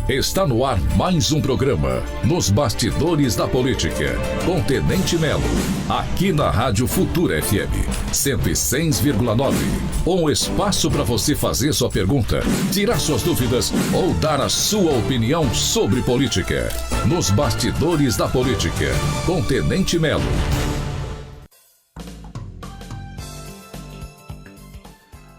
Está no ar mais um programa Nos Bastidores da Política, com Tenente Melo, aqui na Rádio Futura FM 106,9. Um espaço para você fazer sua pergunta, tirar suas dúvidas ou dar a sua opinião sobre política. Nos Bastidores da Política, com Tenente Melo.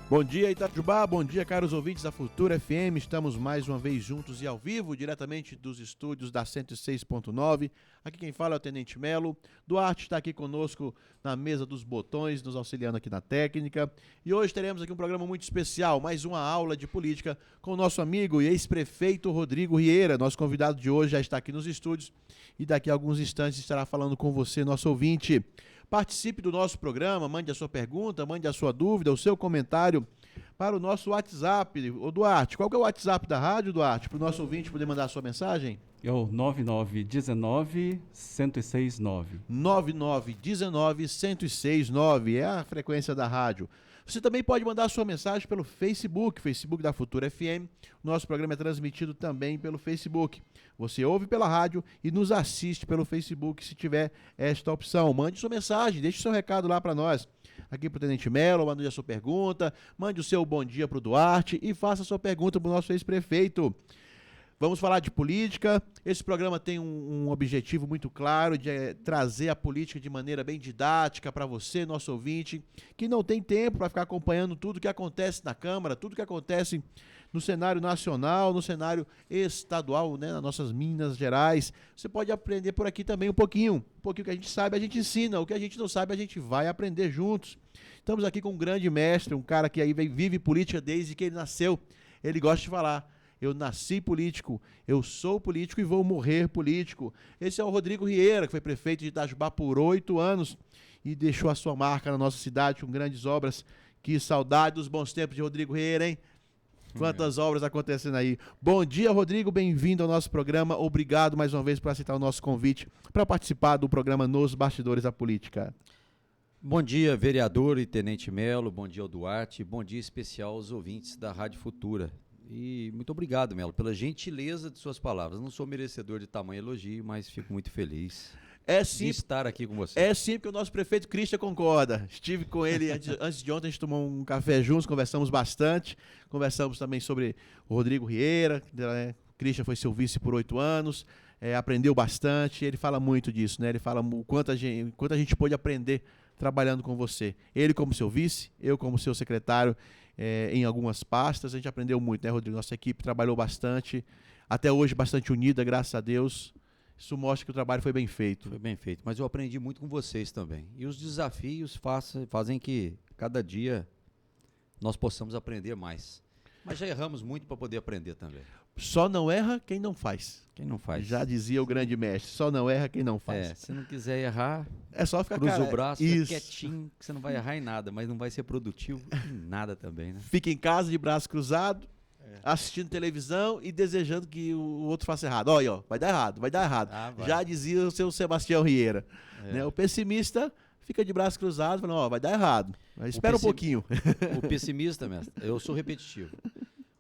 Bom dia, Itajubá, bom dia, caros ouvintes da Futura FM. Estamos mais uma vez juntos e ao vivo, diretamente dos estúdios da 106.9. Aqui quem fala é o Tenente Melo. Duarte está aqui conosco na mesa dos botões, nos auxiliando aqui na técnica. E hoje teremos aqui um programa muito especial, mais uma aula de política com o nosso amigo e ex-prefeito Rodrigo Rieira. Nosso convidado de hoje já está aqui nos estúdios e daqui a alguns instantes estará falando com você, nosso ouvinte. Participe do nosso programa, mande a sua pergunta, mande a sua dúvida, o seu comentário para o nosso WhatsApp. Ô Duarte, qual que é o WhatsApp da rádio, Duarte, para o nosso ouvinte poder mandar a sua mensagem? É o 9919-1069. 9919-1069 é a frequência da rádio. Você também pode mandar a sua mensagem pelo Facebook da Futura FM. Nosso programa é transmitido também pelo Facebook. Você ouve pela rádio e nos assiste pelo Facebook se tiver esta opção. Mande sua mensagem, deixe seu recado lá para nós. Aqui para o Tenente Melo, mande a sua pergunta, mande o seu bom dia para o Duarte e faça a sua pergunta para o nosso ex-prefeito. Vamos falar de política. Esse programa tem um objetivo muito claro de trazer a política de maneira bem didática para você, nosso ouvinte, que não tem tempo para ficar acompanhando tudo que acontece na Câmara, tudo que acontece no cenário nacional, no cenário estadual, né, nas nossas Minas Gerais. Você pode aprender por aqui também um pouquinho que a gente sabe, a gente ensina, o que a gente não sabe, a gente vai aprender juntos. Estamos aqui com um grande mestre, um cara que aí vive política desde que ele nasceu. Ele gosta de falar: eu nasci político, eu sou político e vou morrer político. Esse é o Rodrigo Rieira, que foi prefeito de Itajubá por 8 anos e deixou a sua marca na nossa cidade com grandes obras. Que saudade dos bons tempos de Rodrigo Rieira, hein? Quantas obras acontecendo aí. Bom dia, Rodrigo, bem-vindo ao nosso programa. Obrigado mais uma vez por aceitar o nosso convite para participar do programa Nos Bastidores da Política. Bom dia, vereador e Tenente Melo, bom dia ao Duarte, bom dia especial aos ouvintes da Rádio Futura. E muito obrigado, Melo, pela gentileza de suas palavras. Não sou merecedor de tamanho elogio, mas fico muito feliz de estar aqui com você. É sim, porque o nosso prefeito Christian concorda. Estive com ele antes de ontem, a gente tomou um café juntos, conversamos bastante. Conversamos também sobre o Rodrigo Rieira, né? Christian foi seu vice por 8 anos, aprendeu bastante. Ele fala muito disso, né? Ele fala o quanto a gente pôde aprender trabalhando com você. Ele como seu vice, eu como seu secretário, em algumas pastas. A gente aprendeu muito, né, Rodrigo? Nossa equipe trabalhou bastante, até hoje bastante unida, graças a Deus. Isso mostra que o trabalho foi bem feito. Foi bem feito, mas eu aprendi muito com vocês também. E os desafios fazem que cada dia nós possamos aprender mais. Mas já erramos muito para poder aprender também. Só não erra quem não faz. Quem não faz. Já dizia o grande mestre, só não erra quem não faz. Se não quiser errar, é só ficar cruza o braço, fica quietinho, que você não vai errar em nada, mas não vai ser produtivo em nada também, né? Fica em casa de braço cruzado, assistindo televisão e desejando que o outro faça errado. Olha, ó, vai dar errado. Já dizia o seu Sebastião Rieira. Né? O pessimista fica de braço cruzado, falando, ó, vai dar errado. Mas espera um pouquinho. O pessimista, mestre, eu sou repetitivo.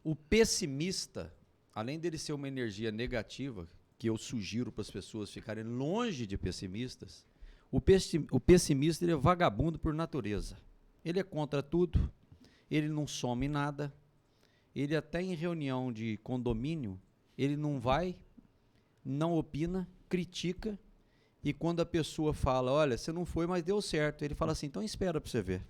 O pessimista, além dele ser uma energia negativa, que eu sugiro para as pessoas ficarem longe de pessimistas, o pessimista ele é vagabundo por natureza. Ele é contra tudo, ele não some em nada, ele até em reunião de condomínio, ele não vai, não opina, critica, e quando a pessoa fala, olha, você não foi, mas deu certo, ele fala assim, então espera para você ver.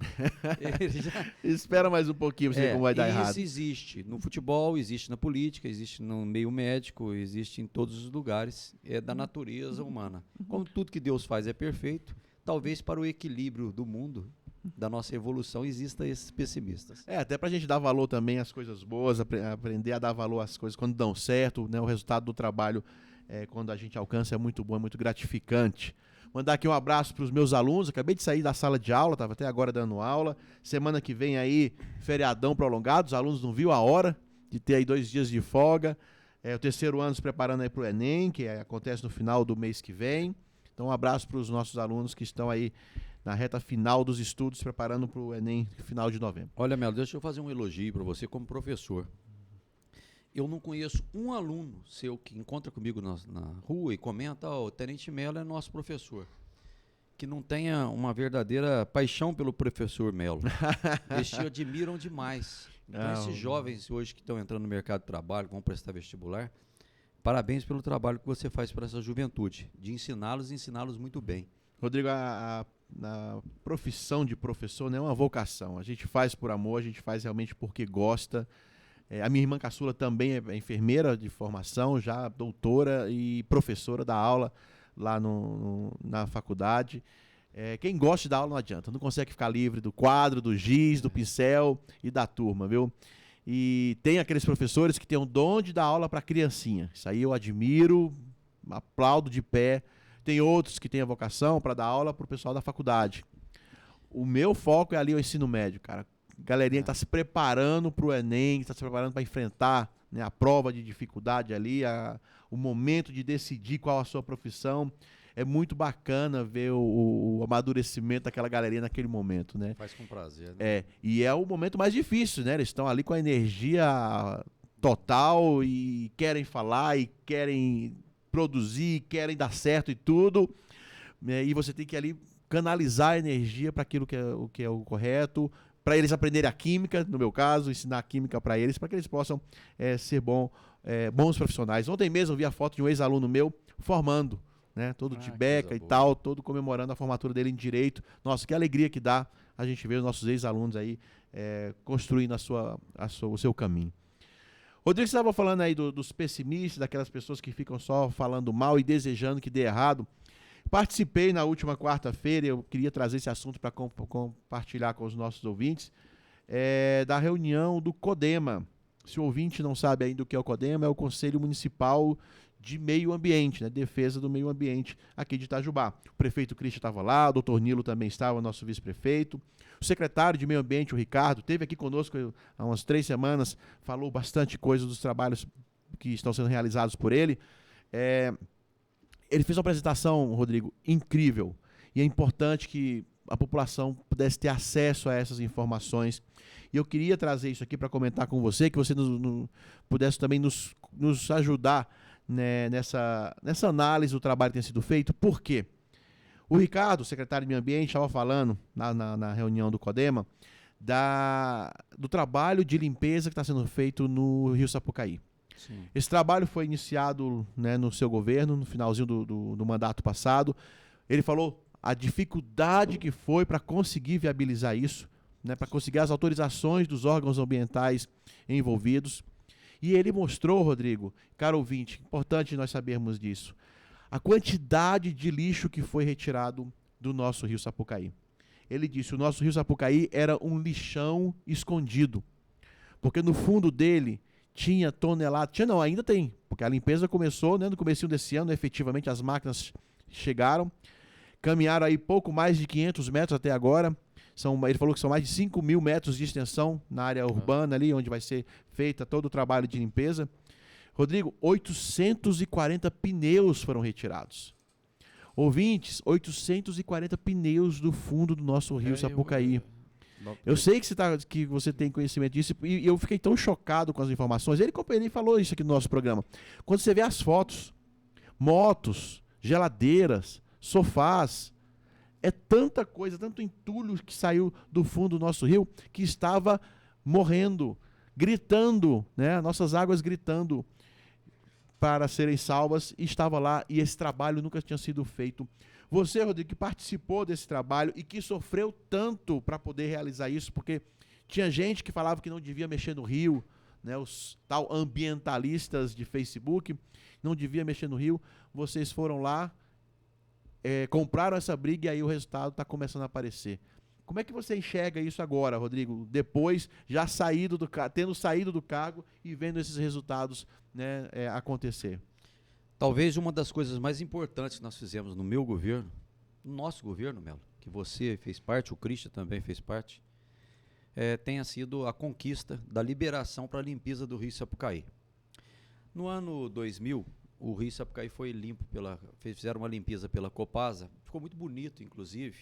Espera mais um pouquinho para você ver como vai dar errado. Isso existe no futebol, existe na política, existe no meio médico, existe em todos os lugares, é da natureza humana. Como tudo que Deus faz é perfeito, talvez para o equilíbrio do mundo, da nossa evolução, existam esses pessimistas. Até pra gente dar valor também às coisas boas, aprender a dar valor às coisas quando dão certo, né? O resultado do trabalho, quando a gente alcança, é muito bom, é muito gratificante. Mandar aqui um abraço para os meus alunos, acabei de sair da sala de aula, estava até agora dando aula. Semana que vem aí, feriadão prolongado, os alunos não viram a hora de ter aí 2 dias de folga. O terceiro ano se preparando aí para o Enem, que acontece no final do mês que vem. Então um abraço para os nossos alunos que estão aí na reta final dos estudos, preparando para o Enem final de novembro. Olha, Melo, deixa eu fazer um elogio para você como professor. eu não conheço um aluno seu que encontra comigo na rua e comenta, o Tenente Melo é nosso professor, que não tenha uma verdadeira paixão pelo professor Melo. Eles te admiram demais. Então, esses jovens hoje que estão entrando no mercado de trabalho, vão prestar vestibular, parabéns pelo trabalho que você faz para essa juventude, de ensiná-los e ensiná-los muito bem. Rodrigo, a profissão de professor não é uma vocação. A gente faz por amor, a gente faz realmente porque gosta. A minha irmã caçula também é enfermeira de formação, já doutora e professora da aula lá na faculdade. Quem gosta de dar aula não adianta, não consegue ficar livre do quadro, do giz, do pincel e da turma, viu? E tem aqueles professores que têm o dom de dar aula para criancinha. Isso aí eu admiro, aplaudo de pé. Tem outros que têm a vocação para dar aula para o pessoal da faculdade. O meu foco é ali o ensino médio, cara. Galerinha que está se preparando para o Enem, está se preparando para enfrentar, né, a prova de dificuldade ali, o momento de decidir qual a sua profissão. É muito bacana ver o amadurecimento daquela galerinha naquele momento, né? Faz com prazer, né? E é o momento mais difícil, né? Eles estão ali com a energia total e querem falar e querem produzir, querem dar certo e tudo, né? E você tem que ali canalizar a energia para aquilo que é o correto, para eles aprenderem a química, no meu caso, ensinar a química para eles que possam ser bons profissionais. Ontem mesmo eu vi a foto de um ex-aluno meu formando, né? Todo de beca e tal, todo comemorando a formatura dele em Direito. Nossa, que alegria que dá a gente ver os nossos ex-alunos aí construindo o seu caminho. Rodrigo, você estava falando aí dos pessimistas, daquelas pessoas que ficam só falando mal e desejando que dê errado. Participei na última quarta-feira, eu queria trazer esse assunto para compartilhar com os nossos ouvintes, da reunião do CODEMA. Se o ouvinte não sabe ainda o que é o CODEMA, é o Conselho Municipal de Meio Ambiente, né? Defesa do meio ambiente aqui de Itajubá. O prefeito Cristian estava lá, o doutor Nilo também estava, nosso vice-prefeito. O secretário de Meio Ambiente, o Ricardo, esteve aqui conosco há umas 3 semanas, falou bastante coisa dos trabalhos que estão sendo realizados por ele. Ele fez uma apresentação, Rodrigo, incrível. E é importante que a população pudesse ter acesso a essas informações. E eu queria trazer isso aqui para comentar com você, que você pudesse também nos ajudar, né, nessa análise do trabalho que tem sido feito. Por quê? O Ricardo, secretário de Meio Ambiente, estava falando na reunião do CODEMA do trabalho de limpeza que está sendo feito no Rio Sapucaí. Sim. Esse trabalho foi iniciado, né, no seu governo, no finalzinho do mandato passado. Ele falou a dificuldade que foi para conseguir viabilizar isso, né, para conseguir as autorizações dos órgãos ambientais envolvidos. E ele mostrou, Rodrigo, caro ouvinte, importante nós sabermos disso, a quantidade de lixo que foi retirado do nosso Rio Sapucaí. Ele disse que o nosso Rio Sapucaí era um lixão escondido, porque no fundo dele tinha tonelada, ainda tem, porque a limpeza começou, né, no comecinho desse ano, efetivamente as máquinas chegaram, caminharam aí pouco mais de 500 metros até agora. Ele falou que são mais de 5.000 metros de extensão na área urbana ali, onde vai ser feita todo o trabalho de limpeza. Rodrigo, 840 pneus foram retirados. Ouvintes, 840 pneus do fundo do nosso Rio Sapucaí. Eu sei que você tem conhecimento disso e eu fiquei tão chocado com as informações. Ele falou isso aqui no nosso programa. Quando você vê as fotos, motos, geladeiras, sofás, é tanta coisa, tanto entulho que saiu do fundo do nosso rio que estava morrendo, gritando, né? Nossas águas gritando para serem salvas, e estava lá, e esse trabalho nunca tinha sido feito. Você, Rodrigo, que participou desse trabalho e que sofreu tanto para poder realizar isso, porque tinha gente que falava que não devia mexer no rio, né? Os tal ambientalistas de Facebook, não devia mexer no rio. Vocês foram lá, compraram essa briga e aí o resultado está começando a aparecer. Como é que você enxerga isso agora, Rodrigo? Depois, já tendo saído do cargo e vendo esses resultados, né, acontecer. Talvez uma das coisas mais importantes que nós fizemos no meu governo, no nosso governo, Melo, que você fez parte, o Cristian também fez parte, tenha sido a conquista da liberação para a limpeza do Rio Sapucaí. No ano 2000, o Rio Sapucaí foi limpo fizeram uma limpeza pela Copasa, ficou muito bonito, inclusive,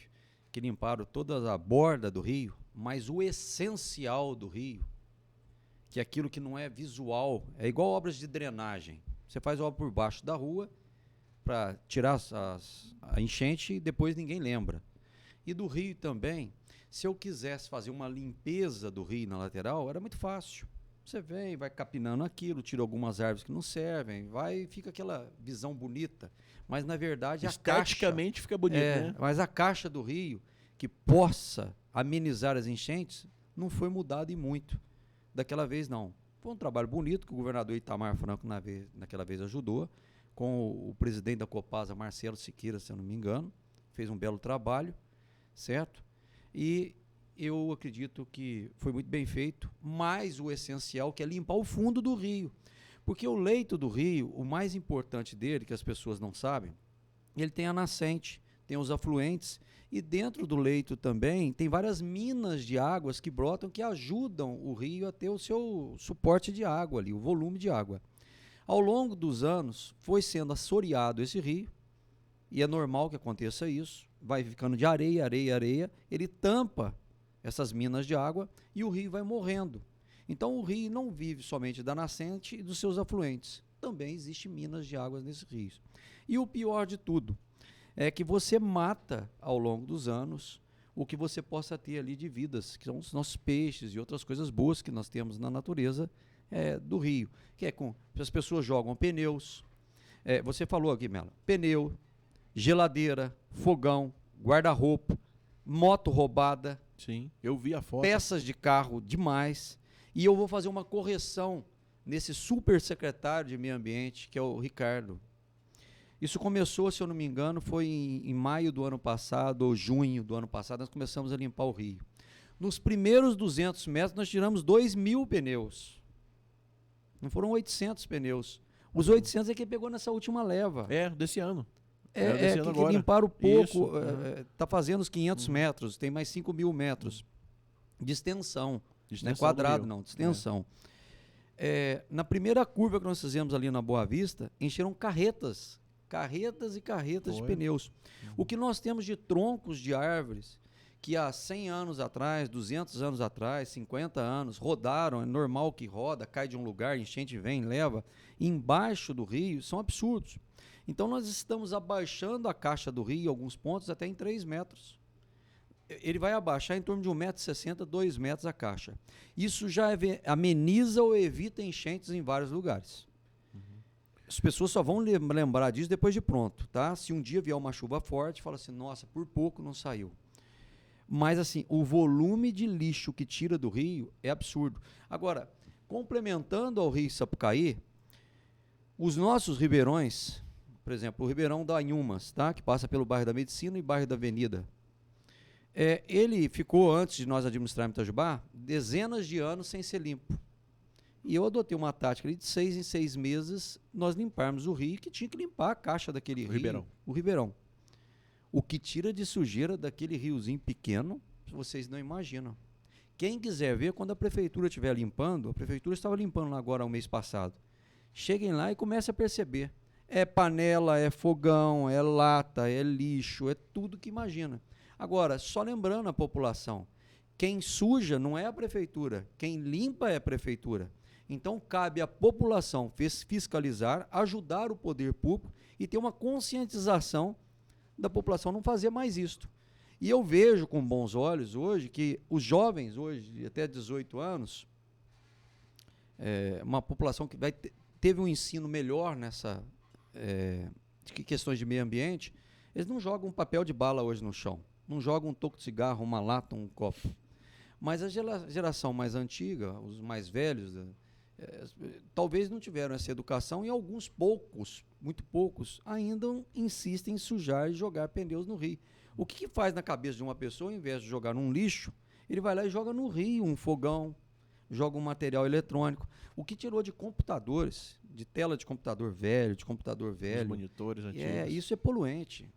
que limparam toda a borda do rio, mas o essencial do rio, que aquilo que não é visual, é igual obras de drenagem. Você faz obra por baixo da rua para tirar a enchente e depois ninguém lembra. E do rio também, se eu quisesse fazer uma limpeza do rio na lateral, era muito fácil. Você vem, vai capinando aquilo, tira algumas árvores que não servem, fica aquela visão bonita. Mas, na verdade, esteticamente fica bonito, né? Mas a caixa do rio, que possa amenizar as enchentes, não foi mudada em muito. Daquela vez, não. Foi um trabalho bonito que o governador Itamar Franco, naquela vez, ajudou, com o presidente da Copasa, Marcelo Siqueira, se eu não me engano, fez um belo trabalho, certo? E eu acredito que foi muito bem feito, mas o essencial que é limpar o fundo do rio. Porque o leito do rio, o mais importante dele, que as pessoas não sabem, ele tem a nascente, tem os afluentes, e dentro do leito também tem várias minas de águas que brotam, que ajudam o rio a ter o seu suporte de água ali, o volume de água. Ao longo dos anos, foi sendo assoreado esse rio, e é normal que aconteça isso, vai ficando de areia, areia, areia, ele tampa essas minas de água e o rio vai morrendo. Então o rio não vive somente da nascente e dos seus afluentes. Também existem minas de água nesses rios. E o pior de tudo é que você mata ao longo dos anos o que você possa ter ali de vidas, que são os nossos peixes e outras coisas boas que nós temos na natureza do rio. Que é as pessoas jogam pneus. Você falou aqui, Mela, pneu, geladeira, fogão, guarda-roupa, moto roubada. Sim, eu vi a foto. Peças de carro demais. E eu vou fazer uma correção nesse super secretário de meio ambiente, que é o Ricardo. Isso começou, se eu não me engano, foi em maio do ano passado, ou junho do ano passado, nós começamos a limpar o rio. Nos primeiros 200 metros, nós tiramos 2.000 pneus. Não foram 800 pneus. Os 800 é quem pegou nessa última leva. Desse ano. Que limparam pouco, está fazendo os 500 metros, tem mais 5.000 metros de extensão, não é quadrado não, de extensão. Na primeira curva que nós fizemos ali na Boa Vista, encheram carretas e carretas de pneus. O que nós temos de troncos de árvores que há 100 anos atrás, 200 anos atrás, 50 anos, rodaram, é normal que roda, cai de um lugar, enchente vem, leva, embaixo do rio, são absurdos. Então nós estamos abaixando a caixa do rio em alguns pontos até em 3 metros. Ele vai abaixar em torno de 1,60 m, 2 metros a caixa. Isso já ameniza ou evita enchentes em vários lugares. As pessoas só vão lembrar disso depois de pronto, tá? Se um dia vier uma chuva forte, fala assim, nossa, por pouco não saiu. Mas assim, o volume de lixo que tira do rio é absurdo. Agora, complementando ao rio Sapucaí, os nossos ribeirões, por exemplo, o Ribeirão da Inhumas, tá? Que passa pelo bairro da Medicina e bairro da Avenida. Ele ficou, antes de nós administrarmos Itajubá, dezenas de anos sem ser limpo. E eu adotei uma tática de 6 em 6 meses nós limparmos o rio, que tinha que limpar a caixa daquele rio. O Ribeirão. O que tira de sujeira daquele riozinho pequeno, vocês não imaginam. Quem quiser ver, quando a prefeitura estiver limpando, a prefeitura estava limpando lá agora o mês passado. Cheguem lá e comecem a perceber. É panela, é fogão, é lata, é lixo, é tudo que imagina. Agora, só lembrando a população, quem suja não é a prefeitura, quem limpa é a prefeitura. Então, cabe à população fiscalizar, ajudar o poder público e ter uma conscientização da população não fazer mais isto. E eu vejo com bons olhos hoje que os jovens hoje, de até 18 anos, uma população que teve um ensino melhor nessa questões de meio ambiente, eles não jogam um papel de bala hoje no chão, não jogam um toco de cigarro, uma lata, um copo. Mas a geração mais antiga, os mais velhos, talvez não tiveram essa educação e alguns poucos, muito poucos, ainda insistem em sujar e jogar pneus no rio. O que faz na cabeça de uma pessoa, ao invés de jogar num lixo, ele vai lá e joga no rio um fogão, joga um material eletrônico. O que tirou de computadores, de tela de computador velho, Os monitores antigos. Isso é poluente.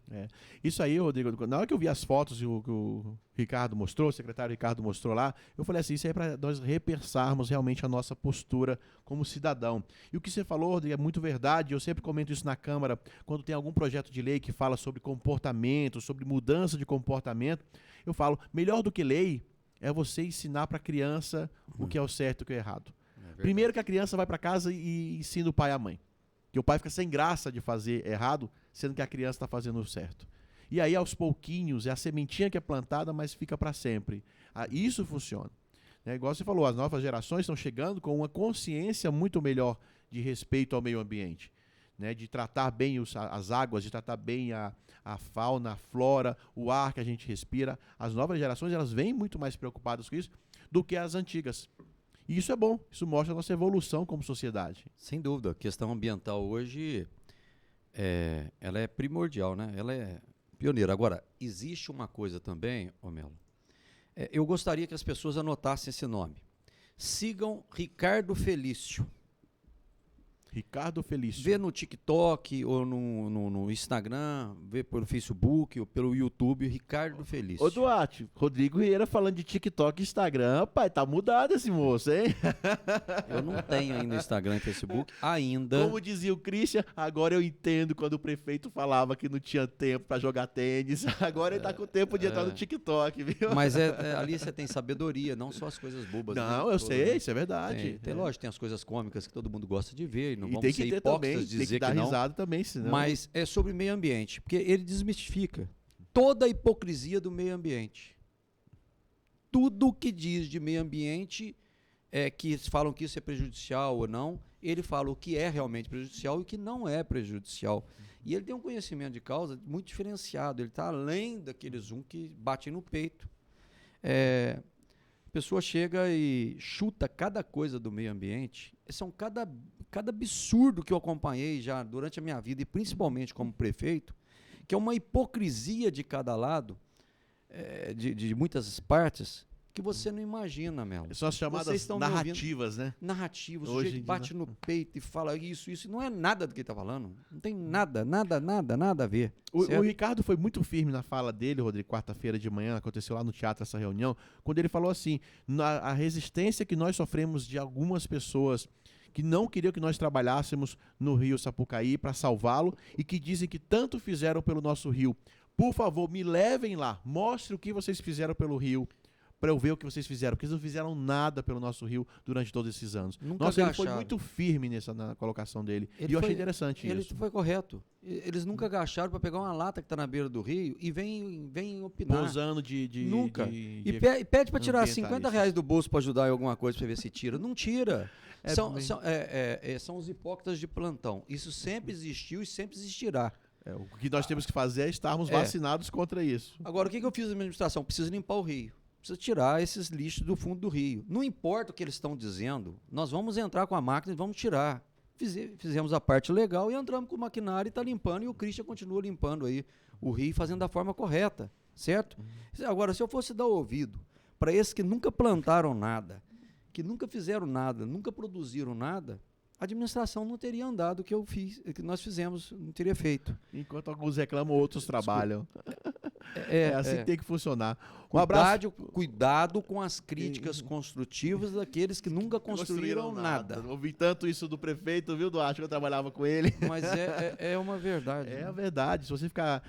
Isso aí, Rodrigo, na hora que eu vi as fotos que o Ricardo mostrou, o secretário Ricardo mostrou lá, eu falei assim, isso aí é para nós repensarmos realmente a nossa postura como cidadão. E o que você falou, Rodrigo, é muito verdade, eu sempre comento isso na Câmara, quando tem algum projeto de lei que fala sobre comportamento, sobre mudança de comportamento, eu falo, melhor do que lei é você ensinar para a criança o que é o certo e o que é o errado. Primeiro que a criança vai para casa e ensina o pai e a mãe. Que o pai fica sem graça de fazer errado, sendo que a criança está fazendo o certo. E aí, aos pouquinhos, é a sementinha que é plantada, mas fica para sempre. Isso funciona. Igual você falou, as novas gerações estão chegando com uma consciência muito melhor de respeito ao meio ambiente. De tratar bem as águas, de tratar bem a fauna, a flora, o ar que a gente respira. As novas gerações, elas vêm muito mais preocupadas com isso do que as antigas. E isso é bom, isso mostra a nossa evolução como sociedade. Sem dúvida, a questão ambiental hoje, ela é primordial, né? Ela é pioneira. Agora, existe uma coisa também, Melo, eu gostaria que as pessoas anotassem esse nome. Sigam Ricardo Felício. Ricardo Felício. Vê no TikTok ou no Instagram, vê pelo Facebook ou pelo YouTube, Ricardo Felício. Ô Duarte, Rodrigo Vieira falando de TikTok e Instagram, pai, tá mudado esse moço, hein? Eu não tenho ainda Instagram e Facebook, ainda. Como dizia o Christian, agora eu entendo quando o prefeito falava que não tinha tempo pra jogar tênis, agora ele tá com tempo de entrar no TikTok, viu? Mas ali você tem sabedoria, não só as coisas bobas. Não, eu sei, isso é verdade. Tem lógico, tem as coisas cômicas que todo mundo gosta de ver, não e vamos tem que ser ter hipócritas também, dizer tem que dar não. risada também, senão... Mas é sobre meio ambiente, porque ele desmistifica toda a hipocrisia do meio ambiente. Tudo que diz de meio ambiente, que falam que isso é prejudicial ou não, ele fala o que é realmente prejudicial e o que não é prejudicial. E ele tem um conhecimento de causa muito diferenciado, ele está além daqueles que batem no peito. A pessoa chega e chuta cada coisa do meio ambiente. São cada absurdo que eu acompanhei já durante a minha vida, e principalmente como prefeito, que é uma hipocrisia de cada lado, de muitas partes, que você não imagina, Melo. São as chamadas narrativas, né? Narrativas, o jeito bate no peito e fala isso não é nada do que ele está falando. Não tem nada a ver. O Ricardo foi muito firme na fala dele, Rodrigo, quarta-feira de manhã, aconteceu lá no teatro essa reunião, quando ele falou assim, a resistência que nós sofremos de algumas pessoas que não queriam que nós trabalhássemos no Rio Sapucaí para salvá-lo e que dizem que tanto fizeram pelo nosso rio. Por favor, me levem lá, mostre o que vocês fizeram pelo rio, para eu ver o que vocês fizeram, porque eles não fizeram nada pelo nosso rio durante todos esses anos. Ele foi muito firme na colocação dele. E eu achei interessante isso. Ele foi correto. Eles nunca agacharam para pegar uma lata que está na beira do rio e vem opinar. Posando de nunca. E pede para tirar R$50 do bolso para ajudar em alguma coisa para ver se tira. Não tira. São os hipócritas de plantão. Isso sempre existiu e sempre existirá. O que nós temos que fazer é estarmos vacinados contra isso. Agora, o que eu fiz na minha administração? Preciso limpar o rio. Precisa tirar esses lixos do fundo do rio. Não importa o que eles estão dizendo, nós vamos entrar com a máquina e vamos tirar. Fizemos a parte legal e entramos com o maquinário e está limpando, e o Christian continua limpando aí o rio, fazendo da forma correta, certo? Agora, se eu fosse dar ouvido para esses que nunca plantaram nada, que nunca fizeram nada, nunca produziram nada, a administração não teria andado o que que nós fizemos, não teria feito. Enquanto alguns reclamam, outros trabalham. É assim que tem que funcionar. Cuidado com as críticas construtivas daqueles que nunca construíram nada. Ouvi tanto isso do prefeito, viu, Duarte, que eu trabalhava com ele. Mas é uma verdade. É a verdade. Se você ficar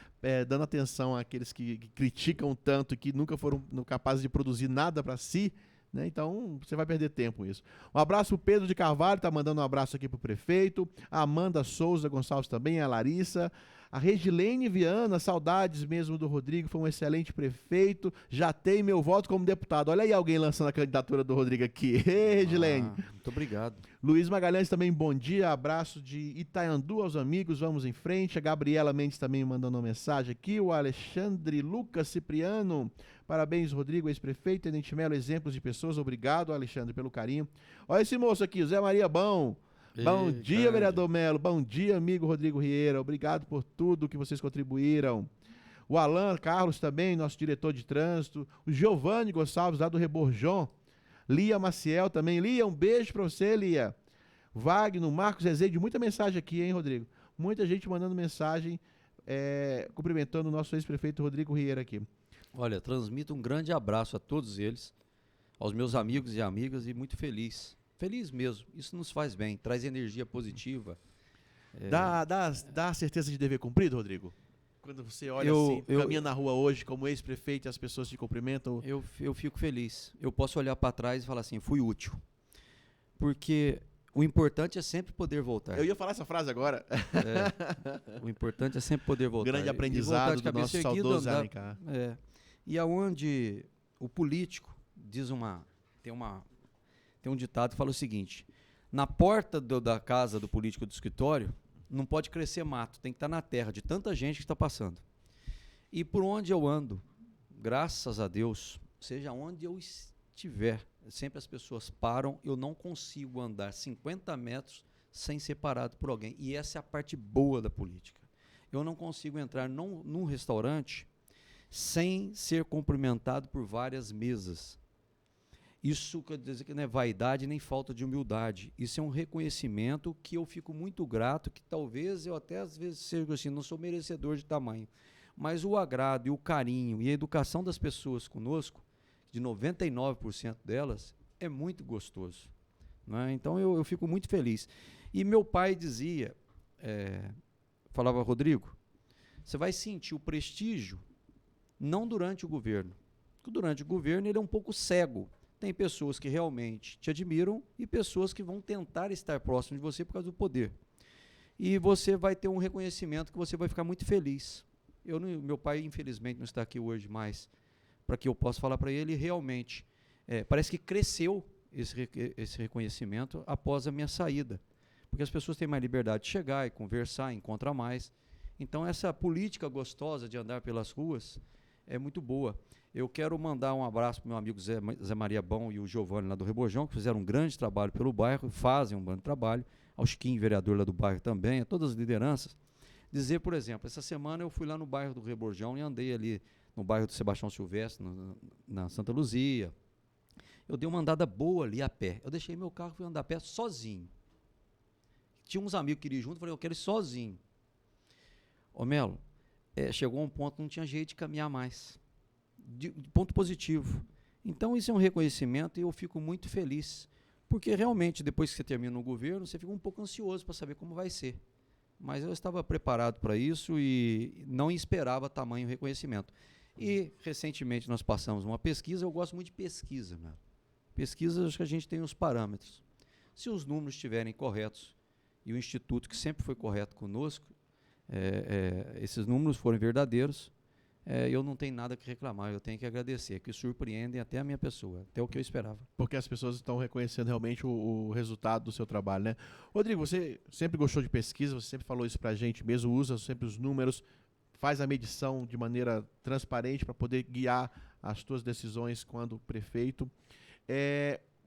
dando atenção àqueles que criticam tanto e que nunca foram capazes de produzir nada para si, né? Então, você vai perder tempo isso. Um abraço pro Pedro de Carvalho, tá mandando um abraço aqui pro prefeito. A Amanda Souza Gonçalves também, a Larissa. A Regilene Viana, saudades mesmo do Rodrigo, foi um excelente prefeito. Já tem meu voto como deputado. Olha aí alguém lançando a candidatura do Rodrigo aqui. Ei, Regilene. Muito obrigado. Luiz Magalhães também, bom dia. Abraço de Itaiandu aos amigos, vamos em frente. A Gabriela Mendes também mandando uma mensagem aqui. O Alexandre Lucas Cipriano. Parabéns, Rodrigo, ex-prefeito, Tenente Melo, exemplos de pessoas. Obrigado, Alexandre, pelo carinho. Olha esse moço aqui, o Zé Maria Bom. Bom dia, vereador Melo. Bom dia, amigo Rodrigo Vieira. Obrigado por tudo que vocês contribuíram. O Alan Carlos também, nosso diretor de trânsito. O Giovanni Gonçalves, lá do Reborjon. Lia Maciel também. Lia, um beijo pra você, Lia. Wagner, Marcos Rezende, muita mensagem aqui, hein, Rodrigo? Muita gente mandando mensagem, cumprimentando o nosso ex-prefeito Rodrigo Vieira aqui. Olha, transmito um grande abraço a todos eles, aos meus amigos e amigas, e muito feliz. Feliz mesmo. Isso nos faz bem, traz energia positiva. Dá certeza de dever cumprido, Rodrigo? Quando você olha caminha na rua hoje como ex-prefeito e as pessoas te cumprimentam? Eu fico feliz. Eu posso olhar para trás e falar assim, fui útil. porque o importante é sempre poder voltar. Eu ia falar essa frase agora. O importante é sempre poder voltar. Grande E aprendizado voltar de do nosso cabeça erguida, saudoso andar- Alencar. E aonde o político tem um ditado que fala o seguinte: na porta da casa do político do escritório não pode crescer mato, tem que estar na terra de tanta gente que está passando. E por onde eu ando, graças a Deus, seja onde eu estiver, sempre as pessoas param, eu não consigo andar 50 metros sem ser parado por alguém. E essa é a parte boa da política. Eu não consigo entrar num restaurante sem ser cumprimentado por várias mesas. Isso quer dizer que não é vaidade nem falta de humildade. Isso é um reconhecimento que eu fico muito grato, que talvez eu até às vezes seja assim, não sou merecedor de tamanho. Mas o agrado e o carinho e a educação das pessoas conosco, de 99% delas, é muito gostoso. Né? Então eu fico muito feliz. E meu pai dizia, falava, Rodrigo, você vai sentir o prestígio não durante o governo. Porque durante o governo ele é um pouco cego. Tem pessoas que realmente te admiram e pessoas que vão tentar estar próximo de você por causa do poder. E você vai ter um reconhecimento que você vai ficar muito feliz. Meu pai, infelizmente, não está aqui hoje mais para que eu possa falar para ele. Realmente, parece que cresceu esse reconhecimento após a minha saída. Porque as pessoas têm mais liberdade de chegar e conversar, encontrar mais. Então, essa política gostosa de andar pelas ruas é muito boa. Eu quero mandar um abraço para o meu amigo Zé Maria Bom e o Giovanni lá do Rebojão, que fizeram um grande trabalho pelo bairro, fazem um grande trabalho, ao Chiquinho, vereador lá do bairro também, a todas as lideranças. Dizer, por exemplo, essa semana eu fui lá no bairro do Rebojão e andei ali no bairro do Sebastião Silvestre, na Santa Luzia. Eu dei uma andada boa ali a pé. Eu deixei meu carro e fui andar a pé sozinho. Tinha uns amigos que iriam junto, falei, eu quero ir sozinho. Ô Melo, chegou a um ponto que não tinha jeito de caminhar mais. De ponto positivo. Então isso é um reconhecimento e eu fico muito feliz, porque realmente depois que você termina o governo, você fica um pouco ansioso para saber como vai ser. Mas eu estava preparado para isso e não esperava tamanho reconhecimento. E recentemente nós passamos uma pesquisa, eu gosto muito de pesquisa, né? Pesquisa, acho que a gente tem os parâmetros. Se os números estiverem corretos e o Instituto, que sempre foi correto conosco, esses números forem verdadeiros, eu não tenho nada que reclamar, eu tenho que agradecer, que surpreendem até a minha pessoa, até o que eu esperava. Porque as pessoas estão reconhecendo realmente o resultado do seu trabalho, né? Rodrigo, você sempre gostou de pesquisa, você sempre falou isso pra gente mesmo, usa sempre os números, faz a medição de maneira transparente para poder guiar as suas decisões quando prefeito.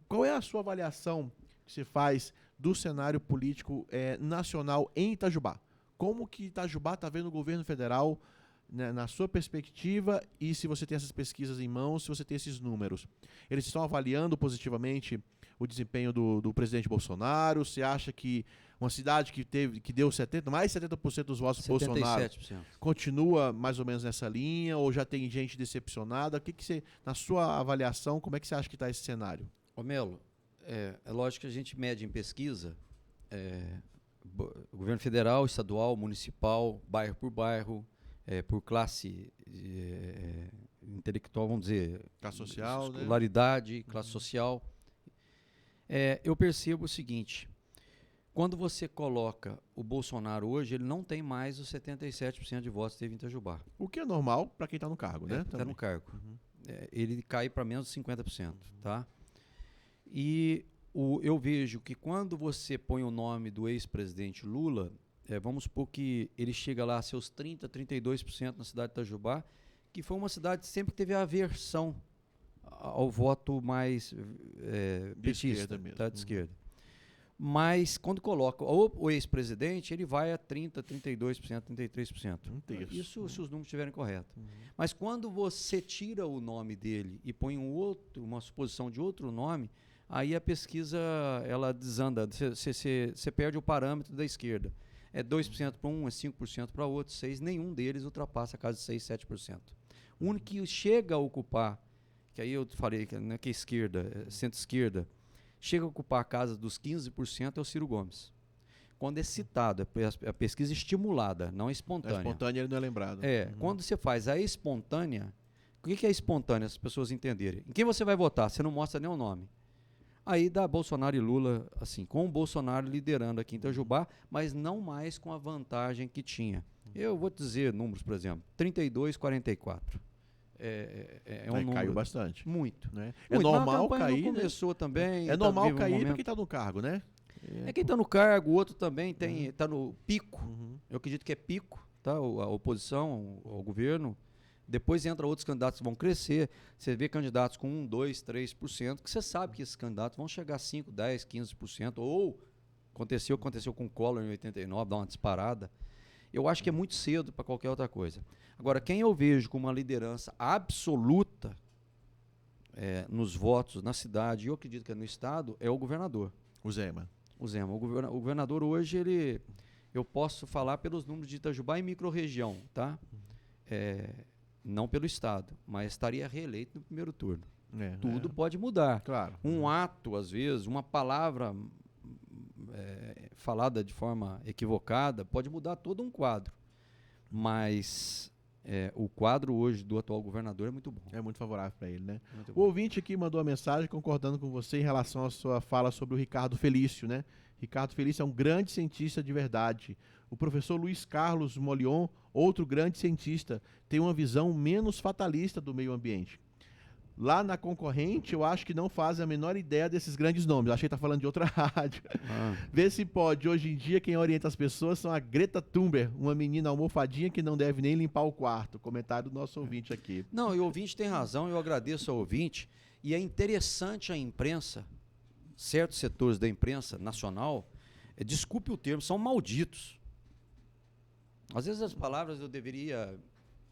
Qual é a sua avaliação que você faz do cenário político nacional em Itajubá? Como que Itajubá está vendo o governo federal, né, na sua perspectiva, e se você tem essas pesquisas em mãos, se você tem esses números? Eles estão avaliando positivamente o desempenho do presidente Bolsonaro? Você acha que uma cidade que deu mais de 70% dos votos para Bolsonaro 77%. continua mais ou menos nessa linha, ou já tem gente decepcionada? O que você, na sua avaliação, como é que você acha que está esse cenário? Ô Melo, é lógico que a gente mede em pesquisa governo federal, estadual, municipal, bairro por bairro, por classe intelectual, vamos dizer, Classe social, escolaridade, né? classe social. Eu percebo o seguinte: quando você coloca o Bolsonaro hoje, ele não tem mais os 77% de votos que teve em Itajubá. O que é normal para quem está no cargo, né? Está no cargo. Uhum. Ele cai para menos de 50%. Tá? E eu vejo que quando você põe o nome do ex-presidente Lula, vamos supor que ele chega lá a seus 30%, 32% na cidade de Itajubá, que foi uma cidade que sempre teve aversão ao voto mais petista, mesmo. tá, de esquerda. Mas quando coloca o ex-presidente, ele vai a 30%, 32%, 33%. Isso se os números estiverem corretos. Uhum. Mas quando você tira o nome dele e põe uma suposição de outro nome, aí a pesquisa ela desanda, você perde o parâmetro da esquerda. É 2% para um, é 5% para outro, 6%, nenhum deles ultrapassa a casa de 6%, 7%. O único que chega a ocupar, que aí eu falei que é esquerda, centro-esquerda, chega a ocupar a casa dos 15% é o Ciro Gomes. Quando é citado, a pesquisa estimulada, não espontânea. A espontânea ele não é lembrado. Quando você faz a espontânea, o que é espontânea, as pessoas entenderem? Em quem você vai votar? Você não mostra nem o nome. Aí dá Bolsonaro e Lula, assim, com o Bolsonaro liderando aqui em Itajubá, mas não mais com a vantagem que tinha. Eu vou dizer números, por exemplo, 32-44. Um número caiu bastante. Muito. Né? Muito. É normal Mas a campanha cair. não começou também. É normal vive um cair momento. porque está no cargo, né? Quem está no cargo, o outro também está no pico. Uhum. Eu acredito que é pico, tá? A oposição ao governo. Depois entra outros candidatos que vão crescer. Você vê candidatos com 1, 2, 3%, que você sabe que esses candidatos vão chegar a 5, 10, 15%. Ou aconteceu com o Collor em 89, dá uma disparada. Eu acho que é muito cedo para qualquer outra coisa. Agora, quem eu vejo com uma liderança absoluta nos votos na cidade, e eu acredito que é no estado, é o governador. O Zema. O governador hoje, eu posso falar pelos números de Itajubá e microrregião, tá? Não pelo estado, mas estaria reeleito no primeiro turno. Tudo pode mudar. Claro. Um ato, às vezes, uma palavra falada de forma equivocada, pode mudar todo um quadro. Mas o quadro hoje do atual governador é muito bom. É muito favorável para ele, né? Muito O bom. ouvinte aqui mandou uma mensagem concordando com você em relação à sua fala sobre o Ricardo Felício, né? Ricardo Felício é um grande cientista de verdade. O professor Luiz Carlos Molion, outro grande cientista, tem uma visão menos fatalista do meio ambiente. Lá na concorrente, eu acho que não fazem a menor ideia desses grandes nomes. Eu achei que tá falando de outra rádio. Vê se pode. Hoje em dia, quem orienta as pessoas são a Greta Thunberg, uma menina almofadinha que não deve nem limpar o quarto. Comentário do nosso ouvinte aqui. Não, e o ouvinte tem razão, eu agradeço ao ouvinte. E é interessante a imprensa, certos setores da imprensa nacional, desculpe o termo, são malditos. Às vezes as palavras eu deveria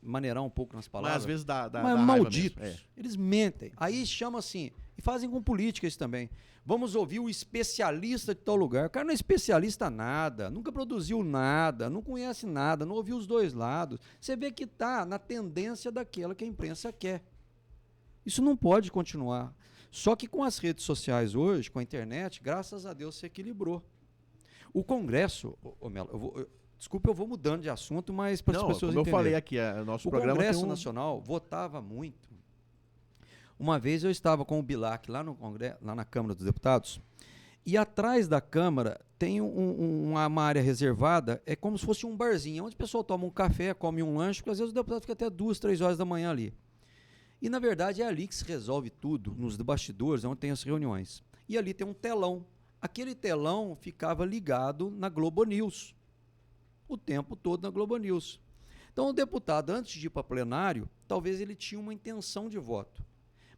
maneirar um pouco nas palavras. Mas às vezes dá mas raiva malditos. mesmo. Eles mentem. Aí chama assim, e fazem com política isso também. Vamos ouvir o especialista de tal lugar. O cara não é especialista nada, nunca produziu nada, não conhece nada, não ouviu os dois lados. Você vê que está na tendência daquela que a imprensa quer. Isso não pode continuar. Só que com as redes sociais hoje, com a internet, graças a Deus se equilibrou. O Congresso, Melo, desculpa, eu vou mudando de assunto, mas para as pessoas entenderem. Como eu falei aqui, o nosso programa Congresso tem Nacional votava muito. Uma vez eu estava com o Bilac lá no Congresso, lá na Câmara dos Deputados, e atrás da Câmara tem uma área reservada, é como se fosse um barzinho, onde o pessoal toma um café, come um lanche, porque às vezes o deputado fica até 2, 3 horas da manhã ali. E na verdade é ali que se resolve tudo, nos bastidores, onde tem as reuniões. E ali tem um telão. Aquele telão ficava ligado na Globo News. O tempo todo na Globo News. Então o deputado, antes de ir para plenário, talvez ele tinha uma intenção de voto.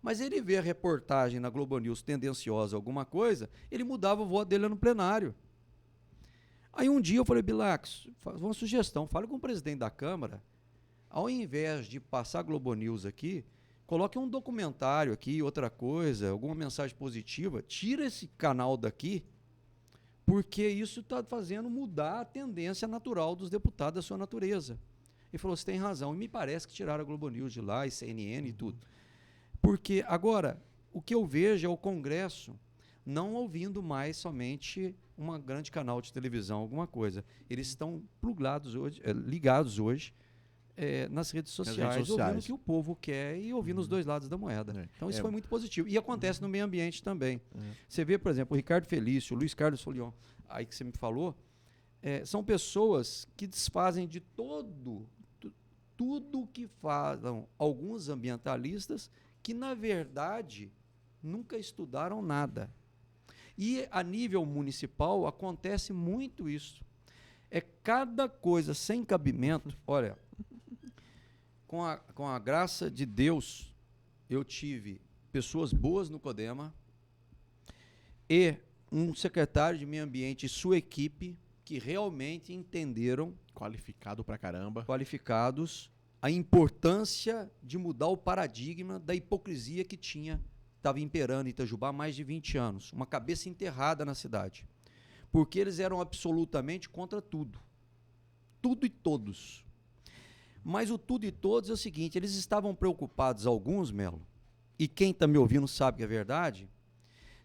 Mas ele vê a reportagem na Globo News tendenciosa, alguma coisa, ele mudava o voto dele no plenário. Aí um dia eu falei, Bilax, faz uma sugestão, fale com o presidente da Câmara, ao invés de passar a Globo News aqui, coloque um documentário aqui, outra coisa, alguma mensagem positiva, tira esse canal daqui, porque isso está fazendo mudar a tendência natural dos deputados da sua natureza. Ele falou, você tem razão, e me parece que tiraram a Globo News de lá, e CNN e tudo. Porque, agora, o que eu vejo é o Congresso não ouvindo mais somente um grande canal de televisão, alguma coisa. Eles estão ligados hoje nas redes sociais, ouvindo o que o povo quer e ouvindo os dois lados da moeda. Então, isso foi muito positivo. E acontece no meio ambiente também. Você vê, por exemplo, o Ricardo Felício, o Luiz Carlos Folion, aí que você me falou, são pessoas que desfazem de tudo que falam alguns ambientalistas que, na verdade, nunca estudaram nada. E, a nível municipal, acontece muito isso. É cada coisa sem cabimento. Olha, com a graça de Deus, eu tive pessoas boas no CODEMA e um secretário de meio ambiente e sua equipe que realmente entenderam, qualificado pra caramba, qualificados, a importância de mudar o paradigma da hipocrisia que estava imperando em Itajubá há mais de 20 anos. Uma cabeça enterrada na cidade. Porque eles eram absolutamente contra tudo. Tudo e todos. Mas o tudo e todos é o seguinte, eles estavam preocupados, alguns, Melo, e quem está me ouvindo sabe que é verdade,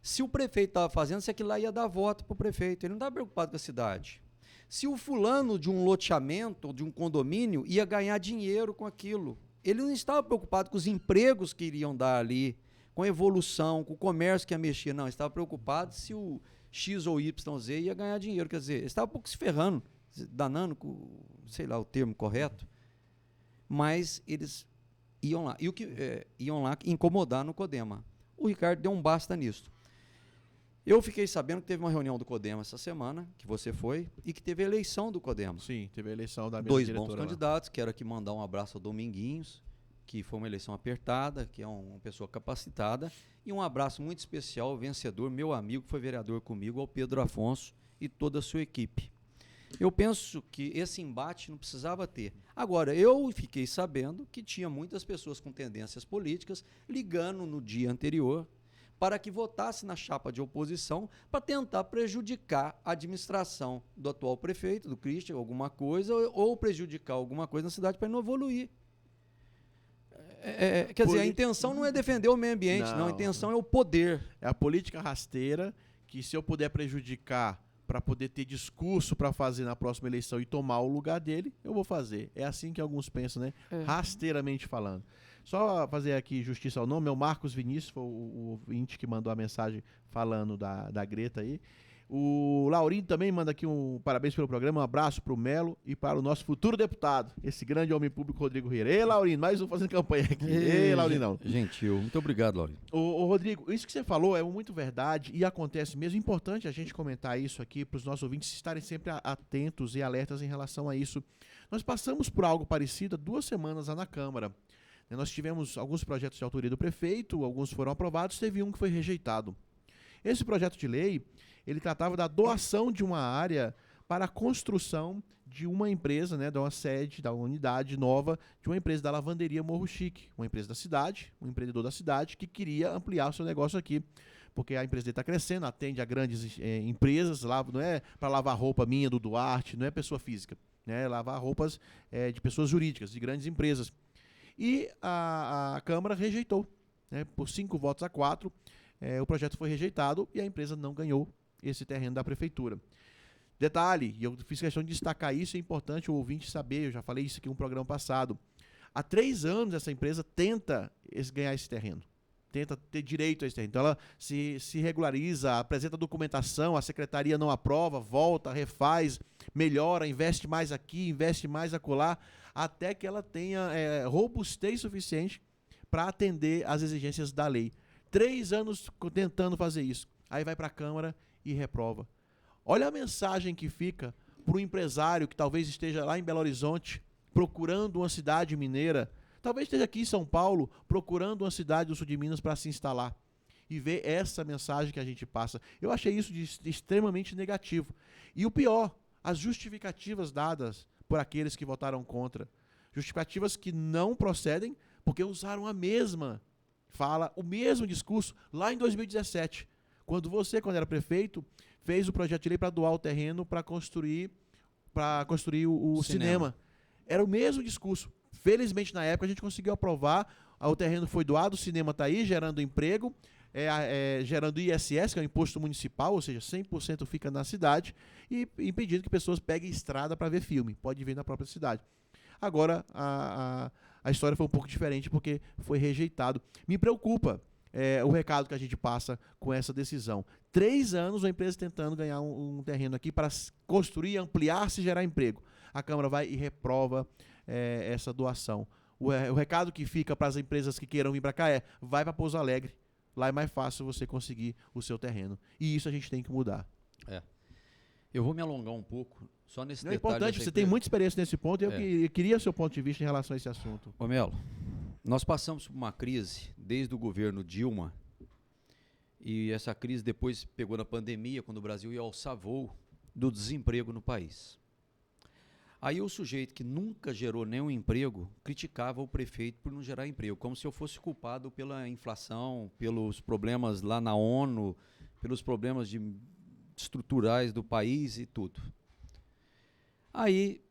se o prefeito estava fazendo, se aquilo lá ia dar voto para o prefeito. Ele não estava preocupado com a cidade. Se o fulano de um loteamento, de um condomínio, ia ganhar dinheiro com aquilo. Ele não estava preocupado com os empregos que iriam dar ali, com a evolução, com o comércio que ia mexer. Não, eles estavam preocupados se o X ou Y, Z ia ganhar dinheiro. Quer dizer, eles estavam um pouco se ferrando, danando, sei lá o termo correto, mas eles iam lá. E iam lá incomodar no CODEMA. O Ricardo deu um basta nisso. Eu fiquei sabendo que teve uma reunião do CODEMA essa semana, que você foi, e que teve a eleição do CODEMA. Sim, teve a eleição da mesa 2 diretora bons lá. candidatos. Quero aqui mandar um abraço ao Dominguinhos, que foi uma eleição apertada, que é uma pessoa capacitada, e um abraço muito especial ao vencedor, meu amigo, que foi vereador comigo, ao Pedro Afonso e toda a sua equipe. Eu penso que esse embate não precisava ter. Agora, eu fiquei sabendo que tinha muitas pessoas com tendências políticas ligando no dia anterior para que votasse na chapa de oposição para tentar prejudicar a administração do atual prefeito, do Christian, alguma coisa, ou prejudicar alguma coisa na cidade para não evoluir. Quer dizer, a intenção não é defender o meio ambiente, não, a intenção é o poder. É a política rasteira que, se eu puder prejudicar para poder ter discurso para fazer na próxima eleição e tomar o lugar dele, eu vou fazer. É assim que alguns pensam, né? Rasteiramente falando. Só fazer aqui justiça ao nome, é o Marcos Vinícius, foi o ouvinte que mandou a mensagem falando da Greta aí. O Laurindo também manda aqui um parabéns pelo programa, um abraço para o Melo e para o nosso futuro deputado, esse grande homem público, Rodrigo Rieira. Ei, Laurindo, mais um fazendo campanha aqui. Ei, Laurindão. Gentil, muito obrigado, Laurindo. Ô, Rodrigo, isso que você falou é muito verdade e acontece mesmo. Importante a gente comentar isso aqui para os nossos ouvintes estarem sempre atentos e alertas em relação a isso. Nós passamos por algo parecido há 2 semanas lá na Câmara. Nós tivemos alguns projetos de autoria do prefeito, alguns foram aprovados, teve um que foi rejeitado. Esse projeto de lei, ele tratava da doação de uma área para a construção de uma empresa, né, de uma sede, da unidade nova, de uma empresa da lavanderia Morro Chique, uma empresa da cidade, um empreendedor da cidade que queria ampliar o seu negócio aqui, porque a empresa dele está crescendo, atende a grandes empresas, não é para lavar roupa minha, do Duarte, não é pessoa física, né, é lavar roupas de pessoas jurídicas, de grandes empresas. E a Câmara rejeitou, né, por 5 votos a 4, o projeto foi rejeitado e a empresa não ganhou esse terreno da prefeitura. Detalhe, e eu fiz questão de destacar isso, é importante o ouvinte saber, eu já falei isso aqui em um programa passado. Há 3 anos essa empresa tenta ganhar esse terreno, tenta ter direito a esse terreno. Então ela se regulariza, apresenta documentação, a secretaria não aprova, volta, refaz, melhora, investe mais aqui, investe mais acolá, até que ela tenha robustez suficiente para atender às exigências da lei. 3 anos tentando fazer isso. Aí vai para a Câmara e reprova. Olha a mensagem que fica para o empresário que talvez esteja lá em Belo Horizonte procurando uma cidade mineira, talvez esteja aqui em São Paulo procurando uma cidade do sul de Minas para se instalar e ver essa mensagem que a gente passa. Eu achei isso de extremamente negativo. E o pior, as justificativas dadas por aqueles que votaram contra. Justificativas que não procedem porque usaram a mesma fala, o mesmo discurso lá em 2017, quando você, quando era prefeito, fez o projeto de lei para doar o terreno para construir o cinema. Era o mesmo discurso. Felizmente, na época, a gente conseguiu aprovar, o terreno foi doado, o cinema está aí, gerando emprego, gerando ISS, que é o imposto municipal, ou seja, 100% fica na cidade, e impedindo que pessoas peguem estrada para ver filme. Pode ver na própria cidade. Agora, a história foi um pouco diferente, porque foi rejeitado. Me preocupa o recado que a gente passa com essa decisão. 3 anos a empresa tentando ganhar um terreno aqui para construir, ampliar-se e gerar emprego. A Câmara vai e reprova essa doação. O recado que fica para as empresas que queiram vir para cá vai para Pouso Alegre. Lá é mais fácil você conseguir o seu terreno. E isso a gente tem que mudar. Eu vou me alongar um pouco, só nesse detalhe. É importante, você tem muita experiência nesse ponto, e eu queria o seu ponto de vista em relação a esse assunto. Ô Melo, nós passamos por uma crise desde o governo Dilma, e essa crise depois pegou na pandemia, quando o Brasil ia alçar voo do desemprego no país. Aí o sujeito que nunca gerou nenhum emprego criticava o prefeito por não gerar emprego, como se eu fosse culpado pela inflação, pelos problemas lá na ONU, pelos problemas estruturais do país e tudo. Aí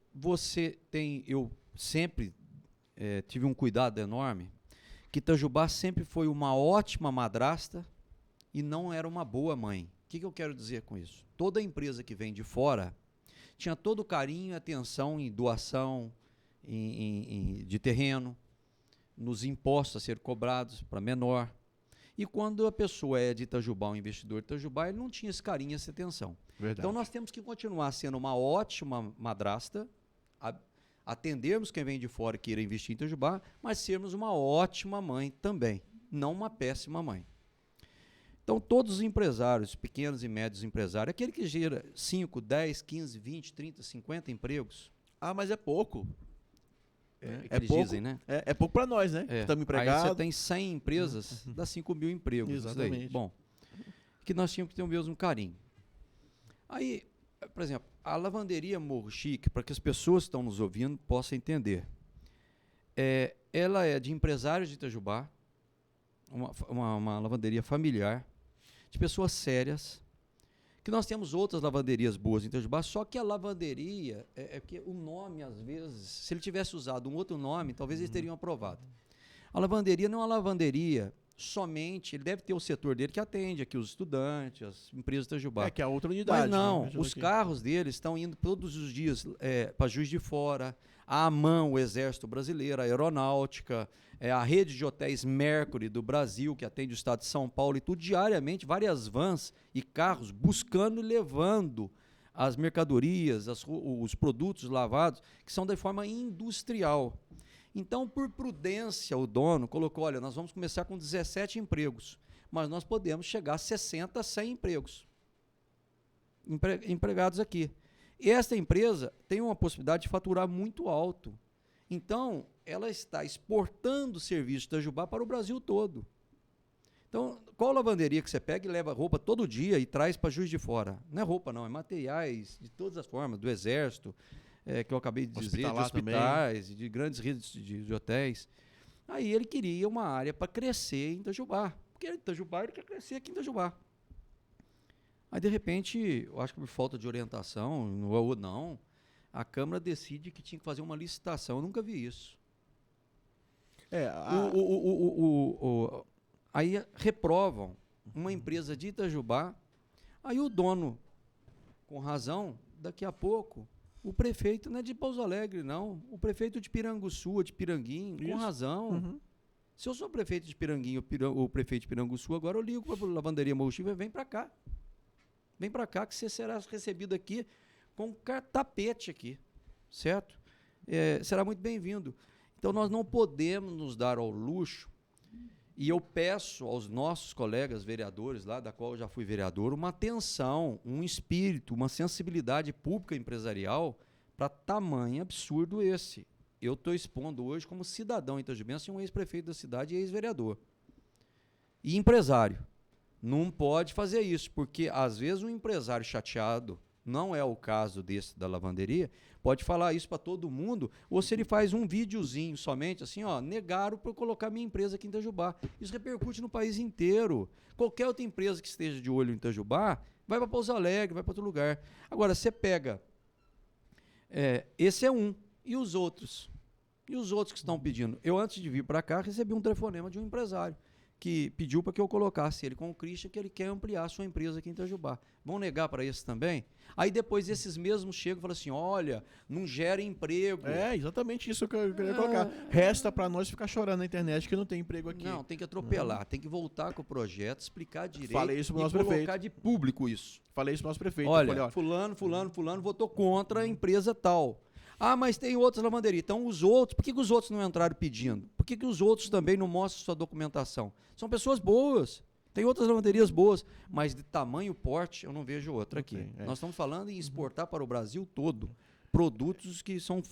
eu sempre tive um cuidado enorme, que Itajubá sempre foi uma ótima madrasta e não era uma boa mãe. O que eu quero dizer com isso? Toda empresa que vem de fora tinha todo o carinho e atenção em doação de terreno, nos impostos a ser cobrados para menor. E quando a pessoa é de Itajubá, um investidor de Itajubá, ele não tinha esse carinho, essa atenção. Verdade. Então nós temos que continuar sendo uma ótima madrasta, atendermos quem vem de fora e queira investir em Itajubá, mas sermos uma ótima mãe também, não uma péssima mãe. Então todos os empresários, pequenos e médios empresários, aquele que gera 5, 10, 15, 20, 30, 50 empregos. Ah, mas é pouco. É pouco, dizem, né? É pouco para nós, né? Estamos empregados. Aí você tem 100 empresas, dá 5 mil empregos. Exatamente. Bom, que nós tínhamos que ter o mesmo carinho. Aí, por exemplo, a lavanderia Morro Chique, para que as pessoas que estão nos ouvindo possam entender, ela é de empresários de Itajubá, uma lavanderia familiar, de pessoas sérias, que nós temos outras lavanderias boas em Itajubá, só que a lavanderia, que o nome, às vezes, se ele tivesse usado um outro nome, talvez eles teriam aprovado. A lavanderia não é uma lavanderia somente, ele deve ter o setor dele que atende aqui os estudantes, as empresas de Itajubá. Que é a outra unidade. Mas não, né? os carros deles estão indo todos os dias para Juiz de Fora, a AMAN, o Exército Brasileiro, a Aeronáutica, a rede de hotéis Mercury do Brasil, que atende o estado de São Paulo, e tudo diariamente, várias vans e carros buscando e levando as mercadorias, os produtos lavados, que são de forma industrial. Então, por prudência, o dono colocou, olha, nós vamos começar com 17 empregos, mas nós podemos chegar a 60, 100 empregos empregados aqui. E esta empresa tem uma possibilidade de faturar muito alto. Então, ela está exportando serviços de Itajubá para o Brasil todo. Então, qual lavanderia que você pega e leva roupa todo dia e traz para Juiz de Fora? Não é roupa, não, é materiais de todas as formas, do Exército, que eu acabei de dizer, de hospitais, de grandes redes de hotéis. Aí ele queria uma área para crescer em Itajubá, porque Itajubá ele quer crescer aqui em Itajubá. Aí, de repente, eu acho que por falta de orientação, ou não, a Câmara decide que tinha que fazer uma licitação. Eu nunca vi isso. Aí reprovam uma empresa de Itajubá, aí o dono, com razão, daqui a pouco, o prefeito não é de Pouso Alegre, não. O prefeito de Piranguçu, de Piranguinho, com razão. Uhum. Se eu sou prefeito de Piranguinho, o prefeito de Piranguçu, agora eu ligo para a lavanderia Morro Chique e vem para cá. Vem para cá que você será recebido aqui com tapete aqui, certo? Será muito bem-vindo. Então nós não podemos nos dar ao luxo, e eu peço aos nossos colegas vereadores lá, da qual eu já fui vereador, uma atenção, um espírito, uma sensibilidade pública empresarial para tamanho absurdo esse. Eu estou expondo hoje como cidadão itajubense, um ex-prefeito da cidade e ex-vereador. E empresário. Não pode fazer isso, porque às vezes um empresário chateado, não é o caso desse da lavanderia, pode falar isso para todo mundo, ou se ele faz um videozinho somente, assim, ó, negaram para eu colocar minha empresa aqui em Itajubá. Isso repercute no país inteiro. Qualquer outra empresa que esteja de olho em Itajubá, vai para Pouso Alegre, vai para outro lugar. Agora, você pega, esse é um, e os outros? E os outros que estão pedindo? Eu, antes de vir para cá, recebi um telefonema de um empresário, que pediu para que eu colocasse ele com o Christian, que ele quer ampliar a sua empresa aqui em Itajubá. Vão negar para esse também? Aí depois esses mesmos chegam e falam assim, olha, não gera emprego. Exatamente isso que eu queria colocar. Resta para nós ficar chorando na internet que não tem emprego aqui. Não, tem que atropelar, tem que voltar com o projeto, explicar direito. Falei isso pro nosso colocar prefeito. De público isso. Falei isso pro nosso prefeito. Olha, fulano votou contra a empresa tal. Ah, mas tem outras lavanderias. Então, os outros, por que os outros não entraram pedindo? Por que os outros também não mostram sua documentação? São pessoas boas. Tem outras lavanderias boas, mas de tamanho porte, eu não vejo outra aqui. Nós estamos falando em exportar para o Brasil todo produtos que são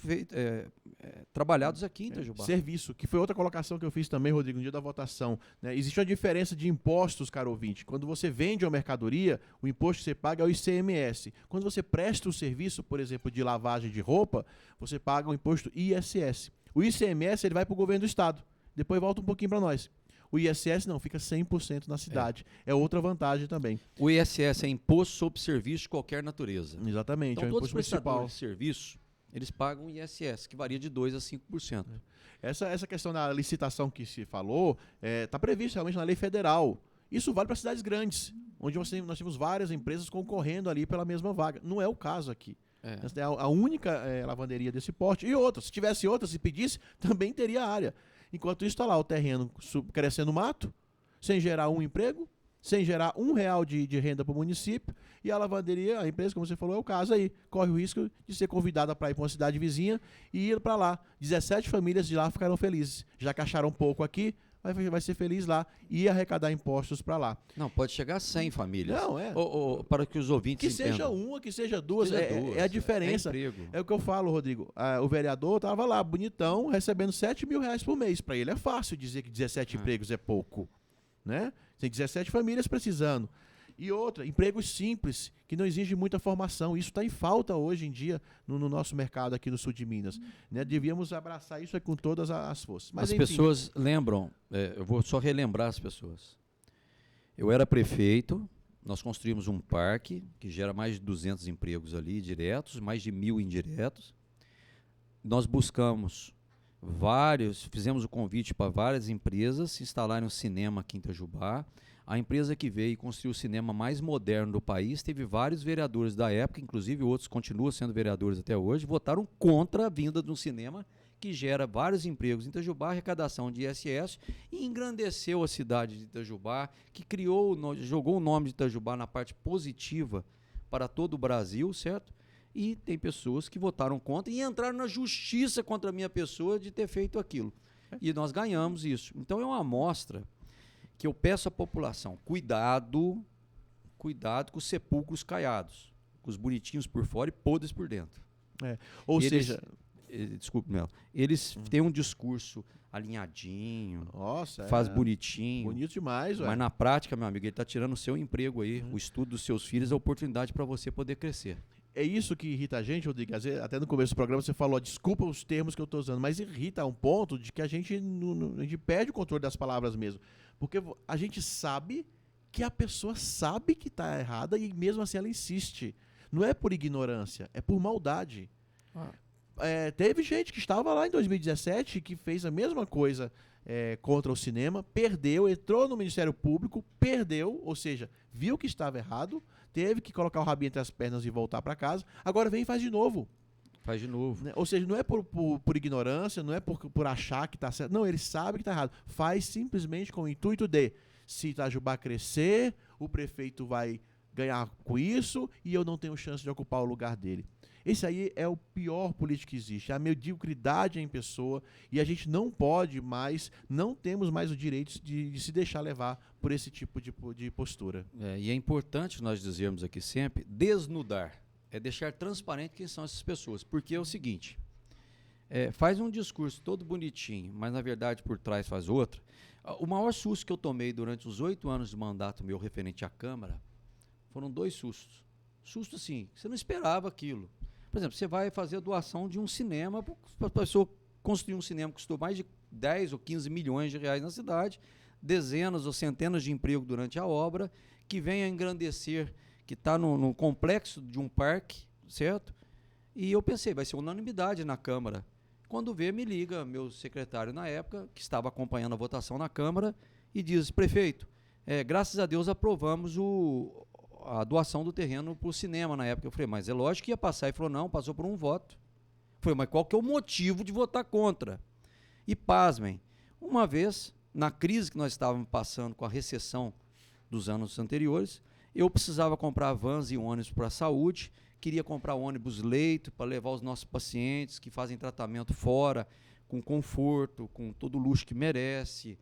trabalhados aqui em Itajubá. Serviço, que foi outra colocação que eu fiz também, Rodrigo, no dia da votação. Né? Existe uma diferença de impostos, caro ouvinte. Quando você vende uma mercadoria, o imposto que você paga é o ICMS. Quando você presta o serviço, por exemplo, de lavagem de roupa, você paga o imposto ISS. O ICMS ele vai para o governo do estado, depois volta um pouquinho para nós. O ISS não, fica 100% na cidade. É outra vantagem também. O ISS é imposto sobre serviço de qualquer natureza. Exatamente, então, é um todos imposto os prestadores municipal. de serviço, eles pagam ISS, que varia de 2% a 5%. Essa questão da licitação que se falou, está prevista realmente na lei federal. Isso vale para cidades grandes, onde nós temos várias empresas concorrendo ali pela mesma vaga. Não é o caso aqui. Essa é a única lavanderia desse porte. E outra, se tivesse outra, se pedisse, também teria área. Enquanto isso está lá o terreno crescendo mato. sem gerar um emprego, sem gerar R$1 de renda para o município, e a lavanderia, a empresa, como você falou, é o caso aí, corre o risco de ser convidada para ir para uma cidade vizinha e ir para lá. 17 famílias de lá ficaram felizes. Já que acharam pouco aqui, vai ser feliz lá e arrecadar impostos para lá. Não, pode chegar a 100 famílias. Não, é. Para que os ouvintes Que seja entendam. uma, que seja duas, Seja é duas, a diferença. É emprego. É o que eu falo, Rodrigo. O vereador estava lá, bonitão, recebendo R$7.000 por mês. Para ele é fácil dizer que 17 empregos é pouco, né? Tem 17 famílias precisando. E outra, empregos simples, que não exigem muita formação. Isso está em falta hoje em dia no nosso mercado aqui no sul de Minas. Né? Devíamos abraçar isso com todas as forças. Mas, As enfim, pessoas lembram, eu vou só relembrar as pessoas. Eu era prefeito, nós construímos um parque que gera mais de 200 empregos ali diretos, mais de 1.000 indiretos. Nós buscamos fizemos o convite para várias empresas se instalarem um cinema aqui em Itajubá. A empresa que veio e construiu o cinema mais moderno do país teve vários vereadores da época, inclusive outros continuam sendo vereadores até hoje, votaram contra a vinda de um cinema que gera vários empregos em Itajubá, arrecadação de ISS, e engrandeceu a cidade de Itajubá, que jogou o nome de Itajubá na parte positiva para todo o Brasil, certo? E tem pessoas que votaram contra e entraram na justiça contra a minha pessoa de ter feito aquilo. E nós ganhamos isso. Então é uma amostra que eu peço à população, cuidado com os sepulcros caiados, com os bonitinhos por fora e podres por dentro. Ou Eles- seja, Desculpe, Melo. Eles têm um discurso alinhadinho, nossa, faz bonitinho. bonito demais, ué. Mas na prática, meu amigo, ele está tirando o seu emprego aí, o estudo dos seus filhos, a oportunidade para você poder crescer. É isso que irrita a gente, Rodrigo. Às vezes, até no começo do programa você falou, desculpa os termos que eu estou usando, mas irrita a um ponto de que a gente perde o controle das palavras mesmo. Porque a gente sabe que a pessoa sabe que está errada e mesmo assim ela insiste. Não é por ignorância, é por maldade. Teve gente que estava lá em 2017 que fez a mesma coisa contra o cinema, perdeu, entrou no Ministério Público, perdeu, ou seja, viu que estava errado, teve que colocar o rabinho entre as pernas e voltar para casa, agora vem e faz de novo. Faz de novo. Né? Ou seja, não é por ignorância, não é por achar que está certo, não, ele sabe que está errado. Faz simplesmente com o intuito de, se Itajubá crescer, o prefeito vai ganhar com isso e eu não tenho chance de ocupar o lugar dele. Esse aí é o pior político que existe, a mediocridade em pessoa, e a gente não pode mais, não temos mais o direito de se deixar levar por esse tipo de postura. E é importante nós dizermos aqui sempre, desnudar, é deixar transparente quem são essas pessoas, porque é o seguinte, faz um discurso todo bonitinho, mas na verdade por trás faz outra. O maior susto que eu tomei durante os 8 anos de mandato meu referente à Câmara, foram 2 sustos. Susto assim, você não esperava aquilo. Por exemplo, você vai fazer a doação de um cinema para a pessoa construir um cinema que custou mais de 10 ou 15 milhões de reais na cidade, dezenas ou centenas de empregos durante a obra, que vem a engrandecer, que está no complexo de um parque, certo? E eu pensei, vai ser unanimidade na Câmara. Quando vê, me liga meu secretário na época, que estava acompanhando a votação na Câmara, e diz, prefeito, graças a Deus aprovamos a doação do terreno para o cinema na época. Eu falei, mas é lógico que ia passar. Ele falou, não, passou por um voto. Eu falei, mas qual que é o motivo de votar contra? E pasmem, uma vez, na crise que nós estávamos passando com a recessão dos anos anteriores, eu precisava comprar vans e ônibus para a saúde, queria comprar ônibus leito para levar os nossos pacientes que fazem tratamento fora, com conforto, com todo o luxo que merece,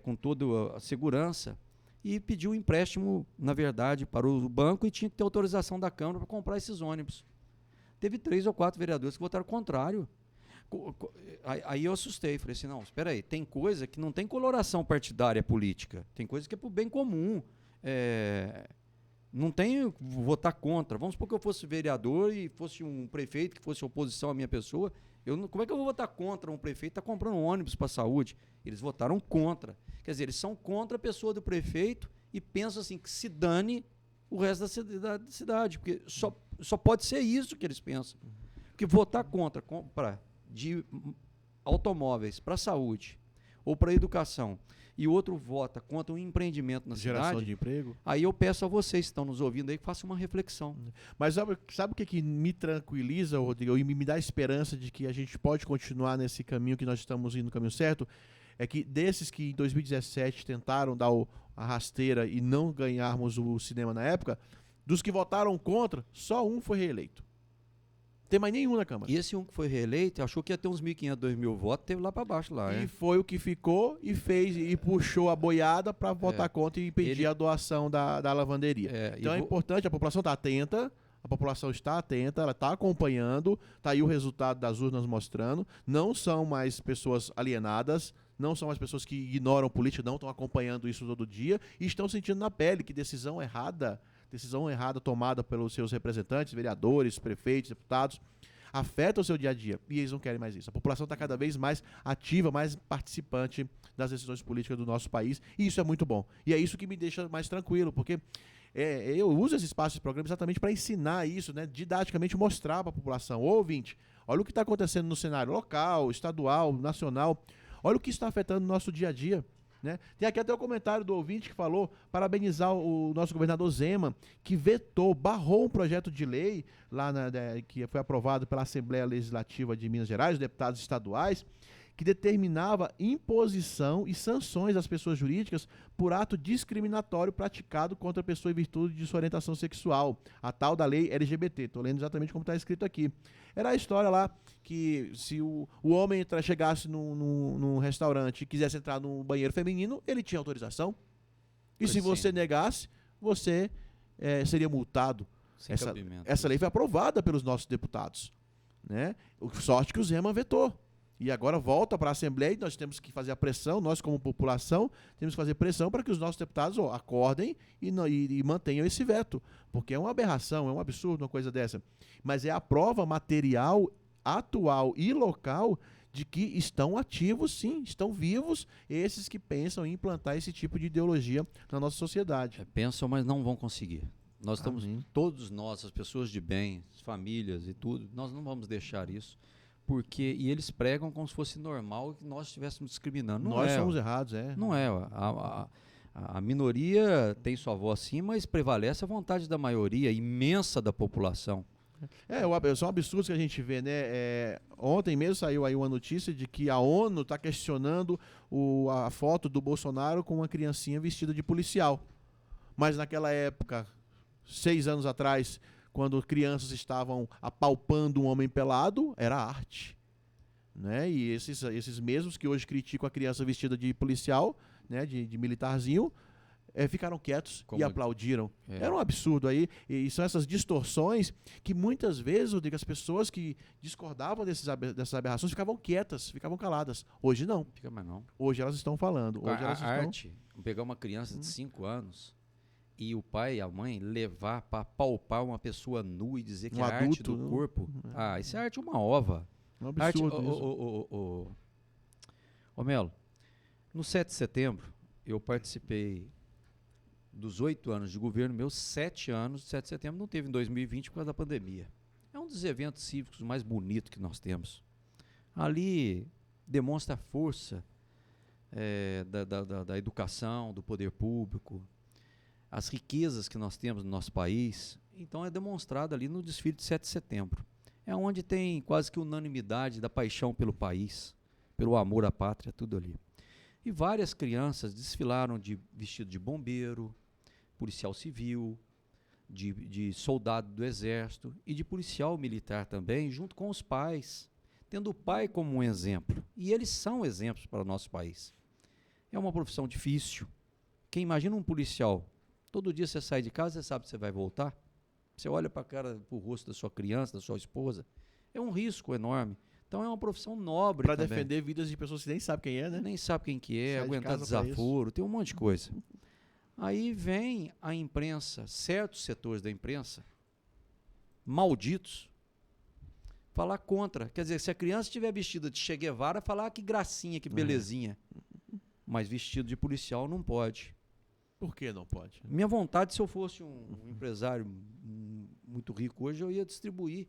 com toda a segurança, e pediu um empréstimo, na verdade, para o banco e tinha que ter autorização da Câmara para comprar esses ônibus. Teve 3 ou 4 vereadores que votaram contrário. Aí eu assustei, falei assim, não, espera aí, tem coisa que não tem coloração partidária política, tem coisa que é para o bem comum, não tem votar contra. Vamos supor que eu fosse vereador e fosse um prefeito que fosse oposição à minha pessoa, como é que eu vou votar contra um prefeito que está comprando um ônibus para a saúde? Eles votaram contra. Quer dizer, eles são contra a pessoa do prefeito e pensam assim, que se dane o resto da cidade, porque só pode ser isso que eles pensam. Porque votar contra de automóveis para a saúde ou para a educação e o outro vota contra um empreendimento na Geração cidade, de emprego. aí eu peço a vocês que estão nos ouvindo aí que façam uma reflexão. Mas sabe o que me tranquiliza, Rodrigo, e me dá esperança de que a gente pode continuar nesse caminho que nós estamos indo no caminho certo? é que desses que em 2017 tentaram dar a rasteira e não ganharmos o cinema na época, dos que votaram contra, só um foi reeleito. Não tem mais nenhum na Câmara. E esse um que foi reeleito, achou que ia ter uns 1.500, 2.000 votos, teve lá para baixo lá, E foi o que ficou e fez e puxou a boiada para votar contra e impedir a doação da lavanderia. Então é importante, a população está atenta, a população está atenta, ela está acompanhando, está aí o resultado das urnas mostrando, não são mais pessoas alienadas, não são mais pessoas que ignoram política, não estão acompanhando isso todo dia e estão sentindo na pele que decisão errada tomada pelos seus representantes, vereadores, prefeitos, deputados, afeta o seu dia a dia. E eles não querem mais isso. A população está cada vez mais ativa, mais participante das decisões políticas do nosso país. E isso é muito bom. E é isso que me deixa mais tranquilo, porque eu uso esse espaço de programa exatamente para ensinar isso, né, didaticamente mostrar para a população. Ô, ouvinte, olha o que está acontecendo no cenário local, estadual, nacional. Olha o que está afetando o nosso dia a dia. Né? Tem aqui até o comentário do ouvinte que falou, parabenizar o nosso governador Zema, que barrou um projeto de lei lá que foi aprovado pela Assembleia Legislativa de Minas Gerais, os deputados estaduais, que determinava imposição e sanções às pessoas jurídicas por ato discriminatório praticado contra a pessoa em virtude de sua orientação sexual, a tal da lei LGBT. Estou lendo exatamente como está escrito aqui. Era a história lá que se o homem chegasse num restaurante e quisesse entrar num banheiro feminino, ele tinha autorização. E se você negasse, você seria multado. Essa lei foi aprovada pelos nossos deputados. Né? Sorte que o Zema vetou. E agora volta para a Assembleia e nós temos que fazer a pressão, nós como população, temos que fazer pressão para que os nossos deputados acordem e mantenham esse veto. Porque é uma aberração, é um absurdo uma coisa dessa. Mas é a prova material, atual e local de que estão ativos, sim, estão vivos esses que pensam em implantar esse tipo de ideologia na nossa sociedade. Pensam, mas não vão conseguir. Nós estamos, todos nós, as pessoas de bem, as famílias e tudo, nós não vamos deixar isso. E eles pregam como se fosse normal que nós estivéssemos discriminando. Nós somos errados, Não é. A minoria tem sua voz sim, mas prevalece a vontade da maioria imensa da população. São absurdos que a gente vê, né? Ontem mesmo saiu aí uma notícia de que a ONU está questionando a foto do Bolsonaro com uma criancinha vestida de policial. Mas naquela época, 6 anos atrás, quando crianças estavam apalpando um homem pelado, era arte. Né? E esses mesmos que hoje criticam a criança vestida de policial, né? de militarzinho, ficaram quietos e aplaudiram. Era um absurdo aí. E são essas distorções que muitas vezes, Rodrigo, as pessoas que discordavam dessas aberrações ficavam quietas, ficavam caladas. Hoje não. Fica mais não. Hoje elas estão falando. Hoje elas arte, pegar uma criança de 5 anos e o pai e a mãe levar para palpar uma pessoa nua e dizer que é arte do corpo. Isso é arte uma ova. Um absurdo Ô Melo, no 7 de setembro, eu participei dos 8 anos de governo, meus 7 anos, 7 de setembro não teve em 2020 por causa da pandemia. É um dos eventos cívicos mais bonitos que nós temos. Ali demonstra a força da educação, do poder público, as riquezas que nós temos no nosso país. Então é demonstrado ali no desfile de 7 de setembro. É onde tem quase que unanimidade da paixão pelo país, pelo amor à pátria, tudo ali. E várias crianças desfilaram vestido de bombeiro, policial civil, de soldado do exército e de policial militar também, junto com os pais, tendo o pai como um exemplo. E eles são exemplos para o nosso país. É uma profissão difícil. Quem imagina um policial, todo dia você sai de casa, você sabe que você vai voltar, você olha para o rosto da sua criança, da sua esposa, é um risco enorme. Então é uma profissão nobre para defender vidas de pessoas que nem sabem quem é, né? Nem sabe quem que é, aguentar desaforo, tem um monte de coisa. Aí vem a imprensa, certos setores da imprensa, malditos, falar contra. Quer dizer, se a criança estiver vestida de Che Guevara, falar que gracinha, que belezinha. Mas vestido de policial não pode. Por que não pode? Minha vontade, se eu fosse um empresário muito rico hoje, eu ia distribuir.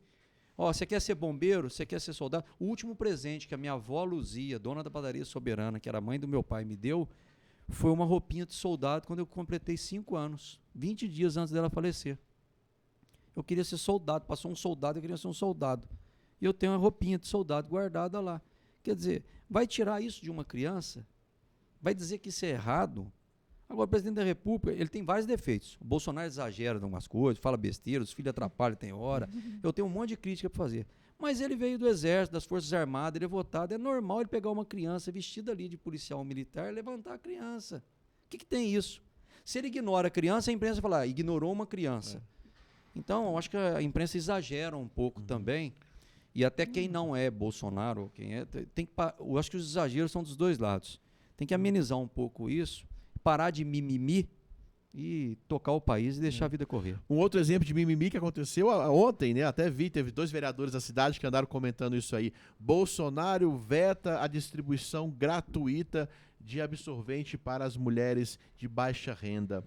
Você quer ser bombeiro? Você quer ser soldado? O último presente que a minha avó Luzia, dona da padaria Soberana, que era mãe do meu pai, me deu, foi uma roupinha de soldado quando eu completei 5 anos, 20 dias antes dela falecer. Eu queria ser soldado, passou um soldado, eu queria ser um soldado. E eu tenho uma roupinha de soldado guardada lá. Quer dizer, vai tirar isso de uma criança? vai dizer que isso é errado. Agora, o presidente da República, ele tem vários defeitos. O Bolsonaro exagera em algumas coisas, fala besteira, os filhos atrapalham, tem hora. Eu tenho um monte de crítica para fazer. Mas ele veio do Exército, das Forças Armadas, ele é votado. É normal ele pegar uma criança vestida ali de policial militar e levantar a criança. O que tem isso? Se ele ignora a criança, a imprensa fala, ignorou uma criança. Então, eu acho que a imprensa exagera um pouco também. E até quem não é Bolsonaro, eu acho que os exageros são dos dois lados. Tem que amenizar um pouco isso, parar de mimimi e tocar o país e deixar a vida correr. Um outro exemplo de mimimi que aconteceu ontem, né? Até teve 2 vereadores da cidade que andaram comentando isso aí. Bolsonaro veta a distribuição gratuita de absorvente para as mulheres de baixa renda.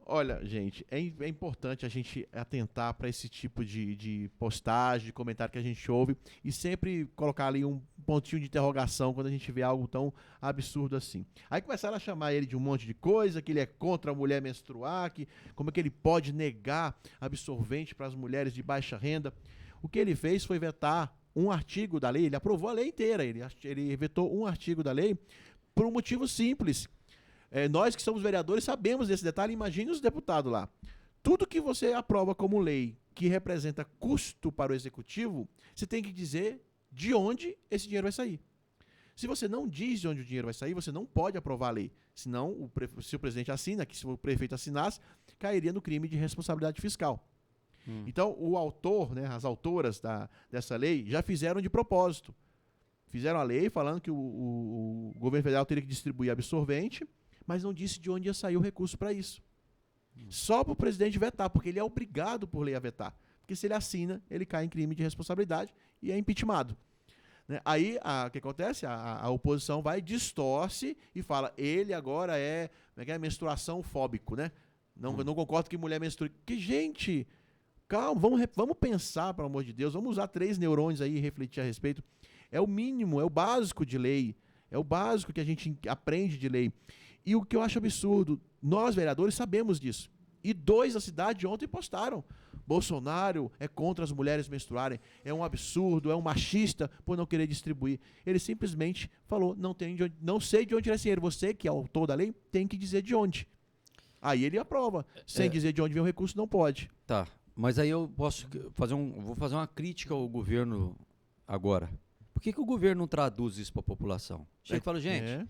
Olha, gente, é importante a gente atentar para esse tipo de postagem, de comentário que a gente ouve e sempre colocar ali um pontinho de interrogação quando a gente vê algo tão absurdo assim. Aí começaram a chamar ele de um monte de coisa, que ele é contra a mulher menstruar, que como é que ele pode negar absorvente para as mulheres de baixa renda. O que ele fez foi vetar um artigo da lei, ele aprovou a lei inteira, ele vetou um artigo da lei por um motivo simples. Nós que somos vereadores sabemos desse detalhe, imagine os deputados lá. Tudo que você aprova como lei que representa custo para o executivo, você tem que dizer de onde esse dinheiro vai sair. Se você não diz de onde o dinheiro vai sair, você não pode aprovar a lei. Senão, se o presidente assina, que se o prefeito assinasse, cairia no crime de responsabilidade fiscal. Então, o autor, né, as autoras dessa lei já fizeram de propósito. Fizeram a lei falando que o governo federal teria que distribuir absorvente, mas não disse de onde ia sair o recurso para isso. Só para o presidente vetar, porque ele é obrigado por lei a vetar. Porque se ele assina, ele cai em crime de responsabilidade e é impeachmentado. Né? Aí, o que acontece? A oposição vai, distorce e fala, ele agora é menstruação fóbico, né? Não concordo que mulher menstrue. Que, gente, calma, vamos pensar, pelo amor de Deus, vamos usar 3 neurônios aí e refletir a respeito. É o mínimo, é o básico de lei, é o básico que a gente aprende de lei. E o que eu acho absurdo, nós vereadores sabemos disso. E 2 da cidade ontem postaram. Bolsonaro é contra as mulheres menstruarem, é um absurdo, é um machista por não querer distribuir. Ele simplesmente falou, não sei de onde é esse dinheiro. Você, que é o autor da lei, tem que dizer de onde. Aí ele aprova. Sem dizer de onde vem o recurso, não pode. Tá, mas aí eu posso vou fazer uma crítica ao governo agora. Por que o governo não traduz isso para a população? Chega e fala, gente...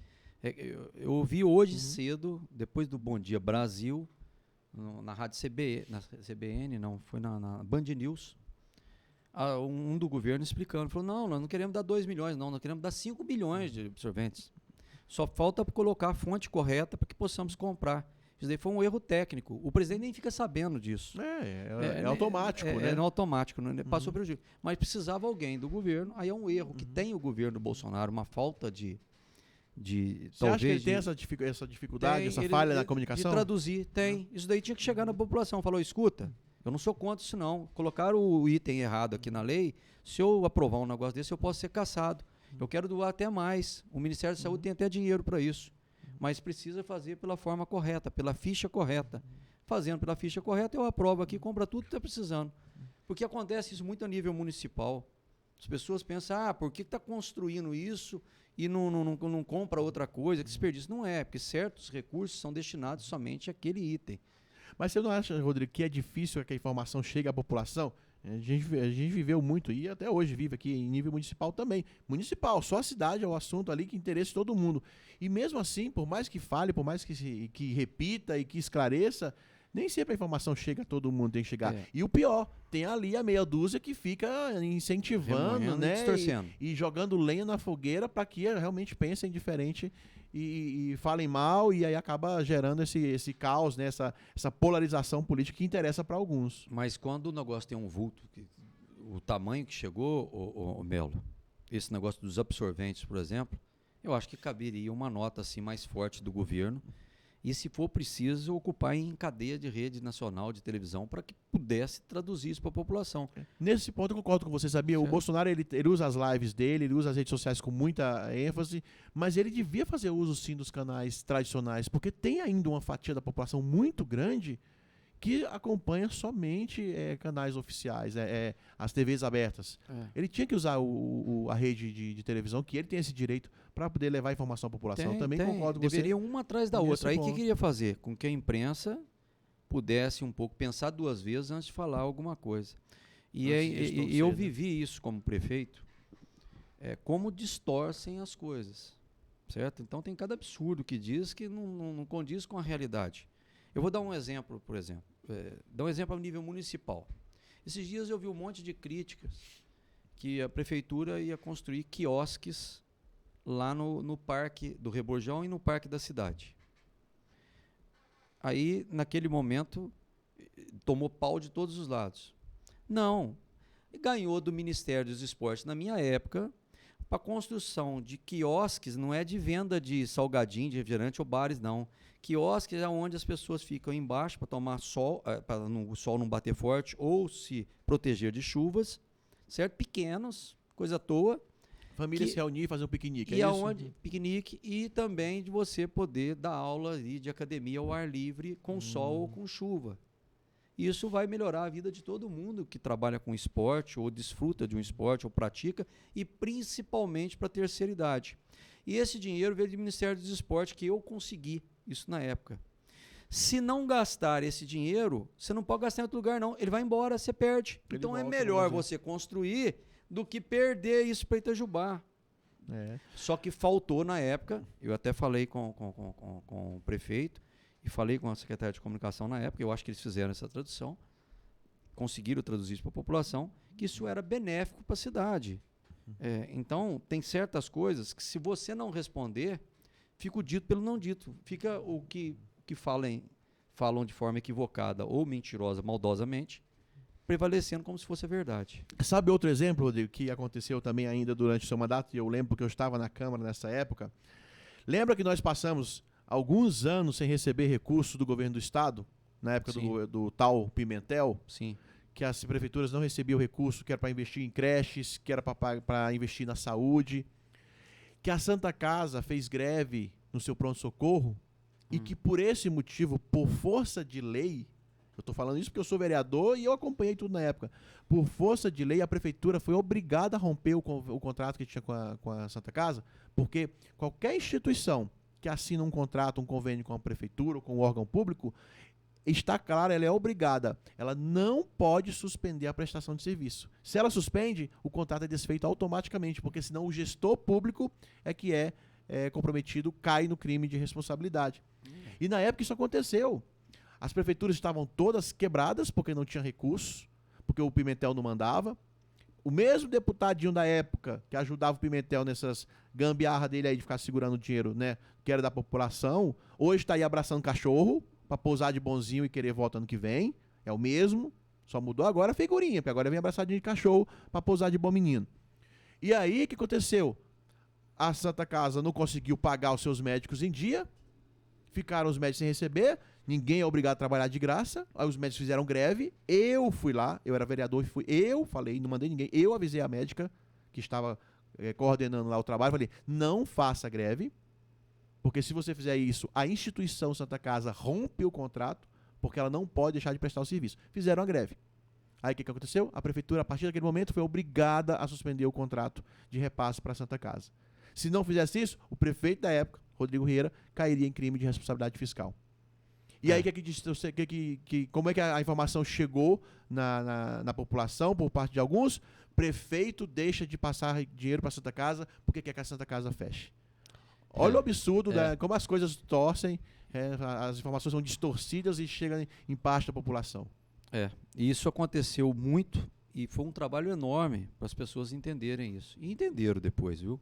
Eu ouvi hoje cedo, depois do Bom Dia Brasil, na rádio CBN, não, foi na Band News, um do governo explicando, falou, não, nós não queremos dar 2 milhões, não, nós queremos dar 5 bilhões de absorventes. Só falta colocar a fonte correta para que possamos comprar. Isso daí foi um erro técnico. O presidente nem fica sabendo disso. É automático, né? É automático, né? Passou prejuízo. Mas precisava alguém do governo, aí é um erro que tem o governo Bolsonaro, uma falta de Você acha que ele tem essa dificuldade, essa falha na comunicação? De traduzir, tem. Isso daí tinha que chegar na população. Falou, escuta, eu não sou contra isso não. Colocaram o item errado aqui na lei, se eu aprovar um negócio desse, eu posso ser cassado. Eu quero doar até mais. O Ministério da Saúde tem até dinheiro para isso. Mas precisa fazer pela forma correta, pela ficha correta. Fazendo pela ficha correta, eu aprovo aqui, compra tudo que está precisando. Porque acontece isso muito a nível municipal. As pessoas pensam, por que está construindo isso e não compra outra coisa, que desperdício. Não é, porque certos recursos são destinados somente àquele item. Mas você não acha, Rodrigo, que é difícil que a informação chegue à população? A gente viveu muito e até hoje vive aqui em nível municipal também. Municipal, só a cidade é o assunto ali que interessa todo mundo. E mesmo assim, por mais que fale, por mais que repita e que esclareça, nem sempre a informação chega a todo mundo, tem que chegar. E o pior, tem ali a meia dúzia que fica incentivando, né? E jogando lenha na fogueira para que realmente pensem diferente e falem mal, e aí acaba gerando esse caos, né? Essa polarização política que interessa para alguns. Mas quando o negócio tem um vulto, o tamanho que chegou, o Melo, esse negócio dos absorventes, por exemplo, eu acho que caberia uma nota assim mais forte do governo, e se for preciso, ocupar em cadeia de rede nacional de televisão para que pudesse traduzir isso para a população. Nesse ponto eu concordo com você, sabia? Certo. O Bolsonaro ele usa as lives dele, ele usa as redes sociais com muita ênfase, mas ele devia fazer uso sim dos canais tradicionais, porque tem ainda uma fatia da população muito grande que acompanha somente canais oficiais, as TVs abertas. Ele tinha que usar a rede de televisão, que ele tem esse direito, para poder levar informação à população. Também concordo com você. Deveria uma atrás da nesse outra. Aí o que ponto. queria fazer? Com que a imprensa pudesse um pouco pensar 2 vezes antes de falar alguma coisa. E eu vivi isso como prefeito, como distorcem as coisas, certo? Então tem cada absurdo que diz que não condiz com a realidade. Eu vou dar um exemplo, por exemplo. Dar um exemplo a nível municipal. Esses dias eu vi um monte de críticas que a prefeitura ia construir quiosques lá no Parque do Reborjão e no Parque da Cidade. Aí, naquele momento, tomou pau de todos os lados. Não, ganhou do Ministério dos Esportes, na minha época, para construção de quiosques, não é de venda de salgadinho, de refrigerante ou bares, não. Quiosques é onde as pessoas ficam embaixo para tomar sol, para o sol não bater forte ou se proteger de chuvas, certo? Pequenos, coisa à toa. Família se reunir e fazer um piquenique, E é aonde? isso? Piquenique, e também de você poder dar aula ali de academia ao ar livre, com sol ou com chuva. Isso vai melhorar a vida de todo mundo que trabalha com esporte, ou desfruta de um esporte, ou pratica, e principalmente para a terceira idade. E esse dinheiro veio do Ministério dos Esportes, que eu consegui isso na época. Se não gastar esse dinheiro, você não pode gastar em outro lugar, não. Ele vai embora, você perde. Ele Então volta, é melhor vamos você construir do que perder isso para Itajubá. Só que faltou na época, eu até falei com o prefeito e falei com a secretária de comunicação na época, eu acho que eles fizeram essa tradução, conseguiram traduzir isso para a população, que isso era benéfico para a cidade. Então, tem certas coisas que se você não responder, fica o dito pelo não dito. Fica o que falam de forma equivocada ou mentirosa, maldosamente, prevalecendo como se fosse a verdade. Sabe outro exemplo, Rodrigo, que aconteceu também ainda durante o seu mandato, e eu lembro que eu estava na Câmara nessa época. Lembra que nós passamos alguns anos sem receber recurso do governo do estado, na época do tal Pimentel? Sim. Que as prefeituras não recebiam recurso, que era para investir em creches, que era para investir na saúde, que a Santa Casa fez greve no seu pronto-socorro, e que por esse motivo, por força de lei, eu estou falando isso porque eu sou vereador e eu acompanhei tudo na época, por força de lei a prefeitura foi obrigada a romper o contrato que tinha com a Santa Casa, porque qualquer instituição que assina um contrato, um convênio com a prefeitura ou com o órgão público, está claro, ela é obrigada, ela não pode suspender a prestação de serviço. Se ela suspende, o contrato é desfeito automaticamente, porque senão o gestor público é que é comprometido, cai no crime de responsabilidade. E na época isso aconteceu. As prefeituras estavam todas quebradas, porque não tinha recurso, porque o Pimentel não mandava. O mesmo deputadinho da época, que ajudava o Pimentel nessas gambiarras dele aí de ficar segurando o dinheiro, né, que era da população, hoje está aí abraçando cachorro, para pousar de bonzinho e querer voto ano que vem. É o mesmo, só mudou agora a figurinha, porque agora vem abraçadinho de cachorro para pousar de bom menino. E aí, o que aconteceu? A Santa Casa não conseguiu pagar os seus médicos em dia, ficaram os médicos sem receber, ninguém é obrigado a trabalhar de graça, aí os médicos fizeram greve, eu fui lá, eu era vereador, eu falei, não mandei ninguém, eu avisei a médica que estava coordenando lá o trabalho, falei, não faça greve, porque se você fizer isso, a instituição Santa Casa rompe o contrato, porque ela não pode deixar de prestar o serviço. Fizeram a greve. Aí o que aconteceu? A prefeitura, a partir daquele momento, foi obrigada a suspender o contrato de repasse para a Santa Casa. Se não fizesse isso, o prefeito da época, Rodrigo Rieira, cairia em crime de responsabilidade fiscal. E aí, como é que a informação chegou na população, por parte de alguns? Prefeito deixa de passar dinheiro para a Santa Casa porque quer que a Santa Casa feche. Olha o absurdo, como as coisas torcem, as informações são distorcidas e chegam em parte da população. E isso aconteceu muito e foi um trabalho enorme para as pessoas entenderem isso. E entenderam depois, viu?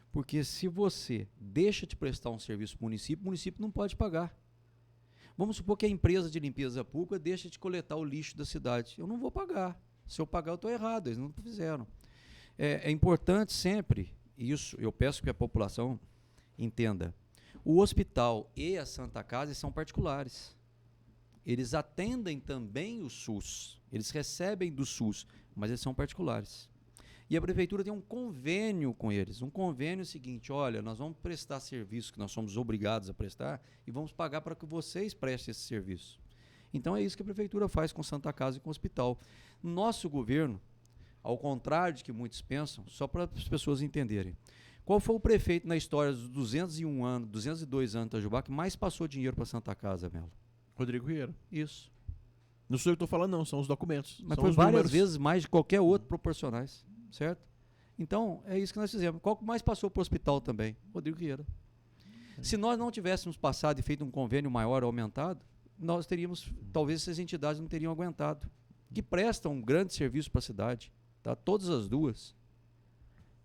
Porque se você deixa de prestar um serviço para o município não pode pagar. Vamos supor que a empresa de limpeza pública deixa de coletar o lixo da cidade. Eu não vou pagar. Se eu pagar, eu estou errado. Eles não fizeram. É importante sempre, isso eu peço que a população entenda, o hospital e a Santa Casa são particulares. Eles atendem também o SUS. Eles recebem do SUS, mas eles são particulares. E a prefeitura tem um convênio com eles. Um convênio seguinte, olha, nós vamos prestar serviço que nós somos obrigados a prestar e vamos pagar para que vocês prestem esse serviço. Então é isso que a prefeitura faz com Santa Casa e com o hospital. Nosso governo, ao contrário de que muitos pensam, só para as pessoas entenderem, qual foi o prefeito na história dos 202 anos de Itajubá que mais passou dinheiro para Santa Casa, Melo? Rodrigo Vieira. Isso. Não sou eu que estou falando, não, são os documentos. Mas são foi os várias números. vezes mais de qualquer outro proporcionais, certo? Então, é isso que nós fizemos. Qual que mais passou para o hospital também? Rodrigo Vieira. Se nós não tivéssemos passado e feito um convênio maior, aumentado, nós teríamos, talvez essas entidades não teriam aguentado, que prestam um grande serviço para a cidade, tá? Todas as duas.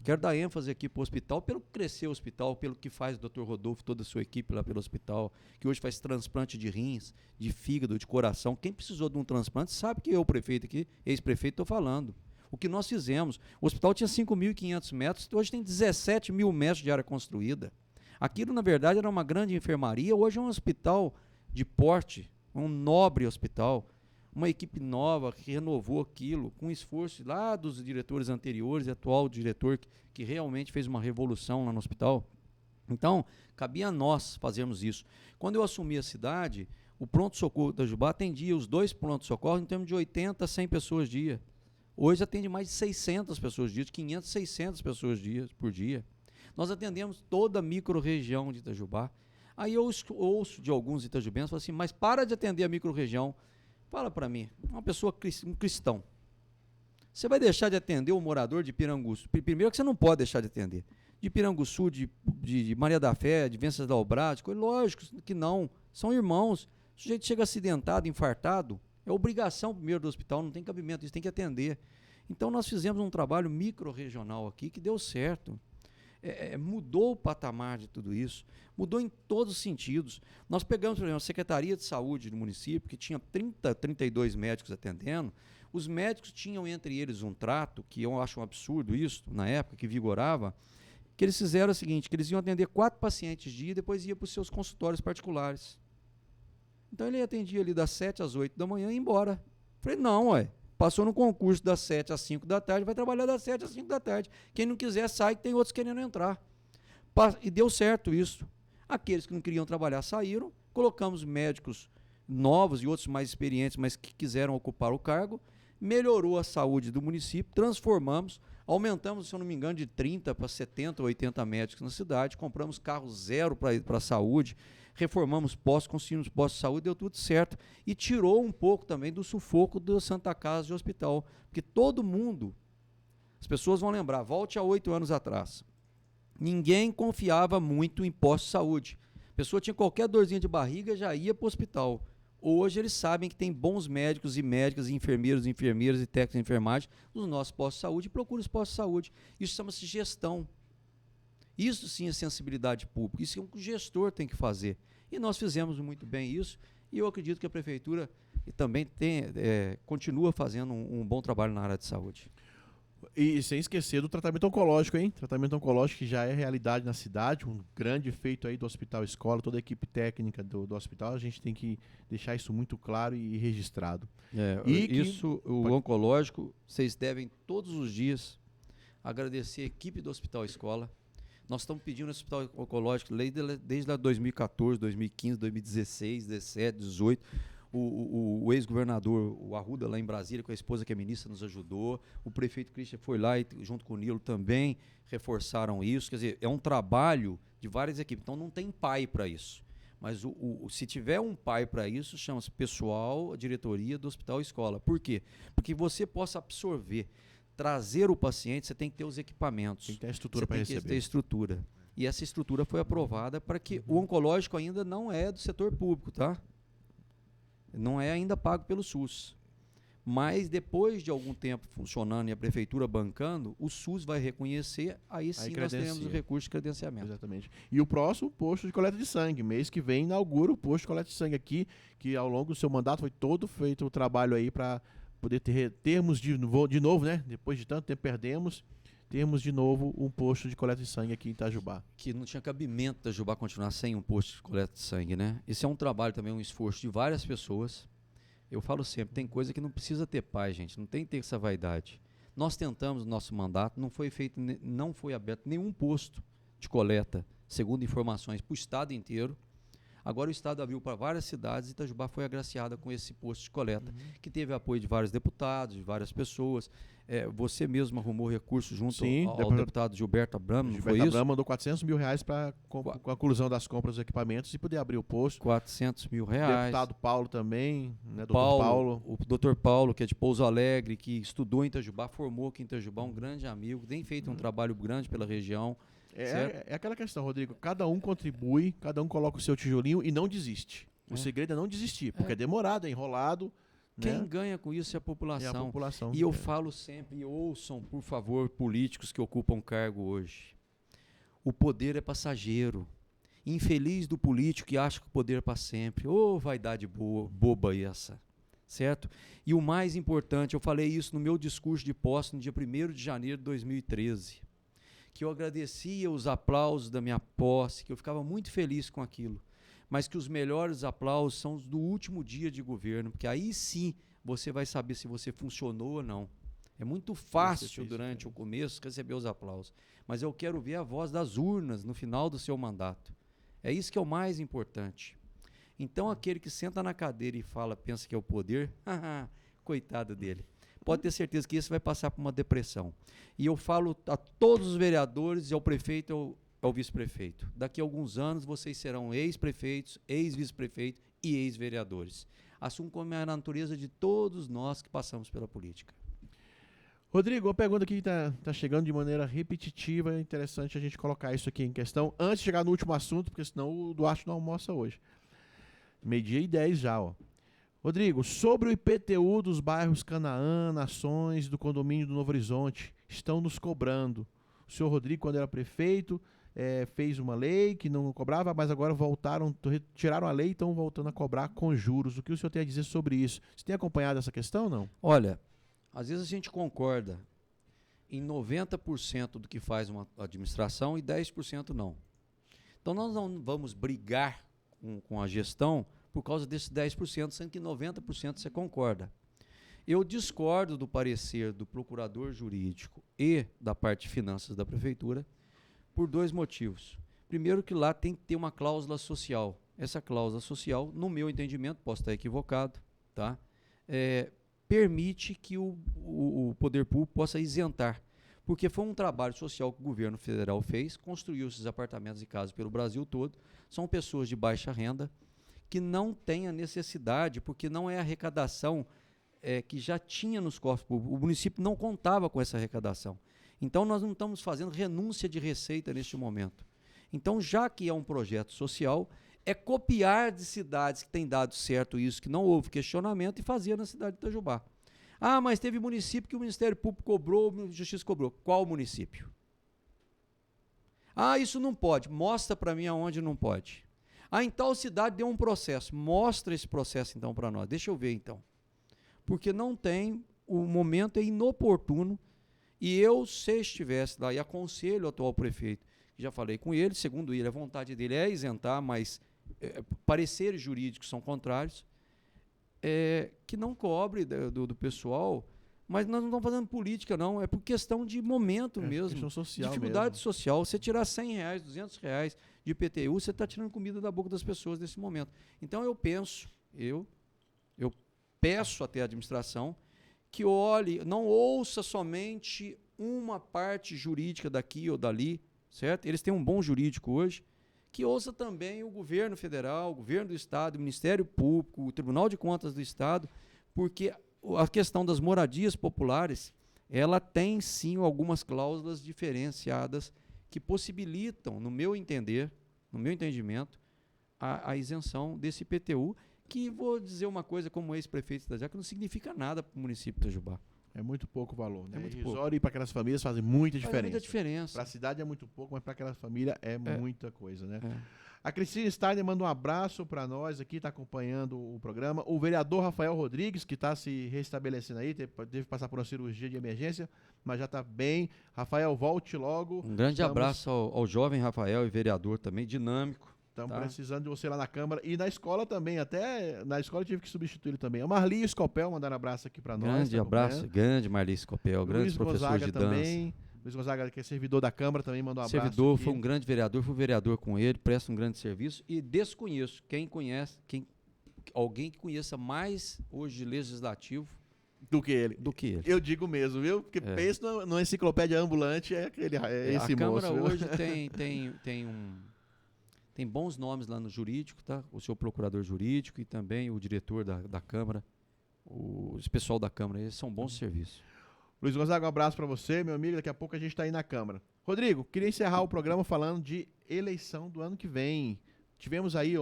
Quero dar ênfase aqui para o hospital, pelo que cresceu o hospital, pelo que faz o Dr. Rodolfo, toda a sua equipe lá pelo hospital, que hoje faz transplante de rins, de fígado, de coração. Quem precisou de um transplante sabe que eu, prefeito aqui, ex-prefeito, estou falando. O que nós fizemos, o hospital tinha 5.500 metros, hoje tem 17 mil metros de área construída. Aquilo, na verdade, era uma grande enfermaria, hoje é um hospital de porte, um nobre hospital, uma equipe nova que renovou aquilo, com esforço lá dos diretores anteriores e atual diretor que realmente fez uma revolução lá no hospital. Então, cabia a nós fazermos isso. Quando eu assumi a cidade, o pronto-socorro da Itajubá atendia os 2 pronto-socorros em termos de 80 a 100 pessoas dia. Hoje atende mais de 600 pessoas dia, de 500 a 600 pessoas por dia. Nós atendemos toda a micro-região de Itajubá. Aí eu ouço de alguns itajubenses, falo assim, mas para de atender a micro-região. Fala para mim, uma pessoa, um cristão, você vai deixar de atender o morador de Piranguçu? Primeiro que você não pode deixar de atender. De Piranguçu, de Maria da Fé, de Venceslau Braz, lógico que não, são irmãos. O sujeito chega acidentado, infartado, é obrigação primeiro do hospital, não tem cabimento, isso tem que atender. Então nós fizemos um trabalho micro-regional aqui que deu certo. Mudou o patamar de tudo isso, mudou em todos os sentidos. Nós pegamos, por exemplo, a Secretaria de Saúde do município, que tinha 32 médicos atendendo, os médicos tinham entre eles um trato, que eu acho um absurdo isso, na época, que vigorava, que eles fizeram o seguinte, que eles iam atender 4 pacientes dia e depois ia para os seus consultórios particulares. Então ele atendia ali das 7 às 8 da manhã e ia embora. Falei, não, passou no concurso das 7 às 5 da tarde, vai trabalhar das 7 às 5 da tarde. Quem não quiser, sai, que tem outros querendo entrar. E deu certo isso. Aqueles que não queriam trabalhar saíram, colocamos médicos novos e outros mais experientes, mas que quiseram ocupar o cargo, melhorou a saúde do município, transformamos, aumentamos, se eu não me engano, de 30 para 70, 80 médicos na cidade, compramos carro zero para a saúde, reformamos postos, construímos postos de saúde, deu tudo certo. E tirou um pouco também do sufoco da Santa Casa de Hospital. Porque todo mundo, as pessoas vão lembrar, volte a 8 anos atrás. Ninguém confiava muito em postos de saúde. A pessoa tinha qualquer dorzinha de barriga, já ia para o hospital. Hoje eles sabem que tem bons médicos e médicas, e enfermeiras e técnicos de enfermagem nos nossos postos de saúde e procura os postos de saúde. Isso chama-se gestão. Isso sim é sensibilidade pública, isso é o que o gestor tem que fazer. E nós fizemos muito bem isso, e eu acredito que a Prefeitura também continua fazendo um bom trabalho na área de saúde. E sem esquecer do tratamento oncológico, hein? Tratamento oncológico que já é realidade na cidade, um grande feito aí do Hospital Escola, toda a equipe técnica do hospital, a gente tem que deixar isso muito claro e registrado. O oncológico, vocês devem todos os dias agradecer a equipe do Hospital Escola. Nós estamos pedindo no Hospital Oncológico desde lá 2014, 2015, 2016, 2017, 2018. O ex-governador, o Arruda, lá em Brasília, com a esposa que é ministra, nos ajudou. O prefeito Christian foi lá e, junto com o Nilo, também reforçaram isso. Quer dizer, é um trabalho de várias equipes. Então, não tem pai para isso. Mas se tiver um pai para isso, chama-se pessoal, a diretoria do Hospital Escola. Por quê? Porque você possa absorver, trazer o paciente, você tem que ter os equipamentos. Tem que ter a estrutura para receber. Tem que ter estrutura. E essa estrutura foi aprovada para que o oncológico ainda não é do setor público, tá? Não é ainda pago pelo SUS. Mas depois de algum tempo funcionando e a prefeitura bancando, o SUS vai reconhecer, aí sim nós teremos o recurso de credenciamento. Exatamente. E o próximo, posto de coleta de sangue. Mês que vem inaugura o posto de coleta de sangue aqui, que ao longo do seu mandato foi todo feito o trabalho aí para poder termos de novo, né? Depois de tanto tempo perdemos, termos de novo um posto de coleta de sangue aqui em Itajubá. Que não tinha cabimento Itajubá continuar sem um posto de coleta de sangue, né? Esse é um trabalho também, um esforço de várias pessoas. Eu falo sempre, tem coisa que não precisa ter pai, gente, não tem que ter essa vaidade. Nós tentamos no nosso mandato, não foi aberto nenhum posto de coleta, segundo informações, para o estado inteiro. Agora o Estado abriu para várias cidades e Itajubá foi agraciada com esse posto de coleta, que teve apoio de vários deputados, de várias pessoas. Você mesmo arrumou recursos junto ao deputado Gilberto Abramo, não foi isso? Gilberto Abramo mandou R$400 mil para com a conclusão das compras dos equipamentos e poder abrir o posto. R$400 mil. O deputado Paulo também, né, O doutor Paulo, que é de Pouso Alegre, que estudou em Itajubá, formou aqui em Itajubá, um grande amigo, tem feito um trabalho grande pela região. É aquela questão, Rodrigo, cada um contribui, cada um coloca o seu tijolinho e não desiste. O segredo é não desistir, porque é demorado, é enrolado. Quem né? ganha com isso é a população. É a população. E eu falo sempre, ouçam, por favor, políticos que ocupam cargo hoje. O poder é passageiro. Infeliz do político que acha que o poder é para sempre. Ô, vaidade boba essa. Certo? E o mais importante, eu falei isso no meu discurso de posse no dia 1º de janeiro de 2013, que eu agradecia os aplausos da minha posse, que eu ficava muito feliz com aquilo, mas que os melhores aplausos são os do último dia de governo, porque aí sim você vai saber se você funcionou ou não. É muito fácil durante o começo receber os aplausos, mas eu quero ver a voz das urnas no final do seu mandato. É isso que é o mais importante. Então aquele que senta na cadeira e pensa que é o poder, coitado dele. Pode ter certeza que esse vai passar por uma depressão. E eu falo a todos os vereadores, e ao prefeito e ao vice-prefeito. Daqui a alguns anos vocês serão ex-prefeitos, ex-vice-prefeitos e ex-vereadores. Assumo como é a natureza de todos nós que passamos pela política. Rodrigo, uma pergunta aqui que está chegando de maneira repetitiva, é interessante a gente colocar isso aqui em questão, antes de chegar no último assunto, porque senão o Duarte não almoça hoje. 12:10 já, ó. Rodrigo, sobre o IPTU dos bairros Canaã, Nações, do condomínio do Novo Horizonte, estão nos cobrando. O senhor Rodrigo, quando era prefeito, fez uma lei que não cobrava, mas agora tiraram a lei e estão voltando a cobrar com juros. O que o senhor tem a dizer sobre isso? Você tem acompanhado essa questão ou não? Olha, às vezes a gente concorda em 90% do que faz uma administração e 10% não. Então nós não vamos brigar com a gestão por causa desses 10%, sendo que 90% você concorda. Eu discordo do parecer do procurador jurídico e da parte de finanças da prefeitura por 2 motivos. Primeiro, que lá tem que ter uma cláusula social. Essa cláusula social, no meu entendimento, posso estar equivocado, tá? Permite que o poder público possa isentar. Porque foi um trabalho social que o governo federal fez, construiu esses apartamentos e casas pelo Brasil todo. São pessoas de baixa renda que não têm a necessidade, porque não é arrecadação que já tinha nos cofres públicos. O município não contava com essa arrecadação. Então, nós não estamos fazendo renúncia de receita neste momento. Então, já que é um projeto social, é copiar de cidades que têm dado certo isso, que não houve questionamento, e fazer na cidade de Itajubá. Ah, mas teve município que o Ministério Público cobrou, a Justiça cobrou. Qual município? Ah, isso não pode. Mostra para mim aonde não pode. Ah, em tal cidade deu um processo. Mostra esse processo, então, para nós. Deixa eu ver, então. Porque não tem, o momento é inoportuno. E eu, se estivesse lá, e aconselho o atual prefeito, já falei com ele, segundo ele, a vontade dele é isentar, mas pareceres jurídicos são contrários, que não cobre do pessoal, mas nós não estamos fazendo política, não, é por questão de momento mesmo, questão social dificuldade mesmo. social. Você tirar R$100, R$200 de IPTU, você está tirando comida da boca das pessoas nesse momento. Então eu peço até a administração que olhe, não ouça somente uma parte jurídica daqui ou dali, certo? Eles têm um bom jurídico hoje, que ouça também o governo federal, o governo do estado, o Ministério Público, o Tribunal de Contas do Estado, porque a questão das moradias populares, ela tem sim algumas cláusulas diferenciadas que possibilitam, no meu entender, no meu entendimento, a isenção desse IPTU, que vou dizer uma coisa como ex-prefeito de Itajá, que não significa nada para o município de Itajubá. É muito pouco valor, né? É muito Irrisório, e para aquelas famílias fazem muita diferença. Faz muita diferença. Para a cidade é muito pouco, mas para aquela família é muita coisa, né? É. A Cristina Steiner manda um abraço para nós aqui, está acompanhando o programa. O vereador Rafael Rodrigues, que está se restabelecendo aí, teve que passar por uma cirurgia de emergência, mas já está bem. Rafael, volte logo. Um grande abraço ao jovem Rafael e vereador também, dinâmico. Estamos precisando de você lá na Câmara e na escola também. Até na escola eu tive que substituir ele também. O Marli Escopel mandando um abraço aqui para nós. Grande abraço, grande Marli Escopel, grande professor de dança. Também. Luiz Gonzaga, que é servidor da Câmara, também mandou um abraço. Servidor, aqui. foi um grande vereador, fui vereador com ele, presta um grande serviço e desconheço alguém que conheça mais hoje legislativo Do que ele. do que ele. Eu digo mesmo, viu? Porque pensa numa enciclopédia ambulante, esse a moço. Câmara viu? hoje tem bons nomes lá no jurídico, tá? O seu procurador jurídico e também o diretor da Câmara, o pessoal da Câmara, eles são bons serviços. Luiz Gonzaga, um abraço para você, meu amigo. Daqui a pouco a gente está aí na Câmara. Rodrigo, queria encerrar o programa falando de eleição do ano que vem. Tivemos aí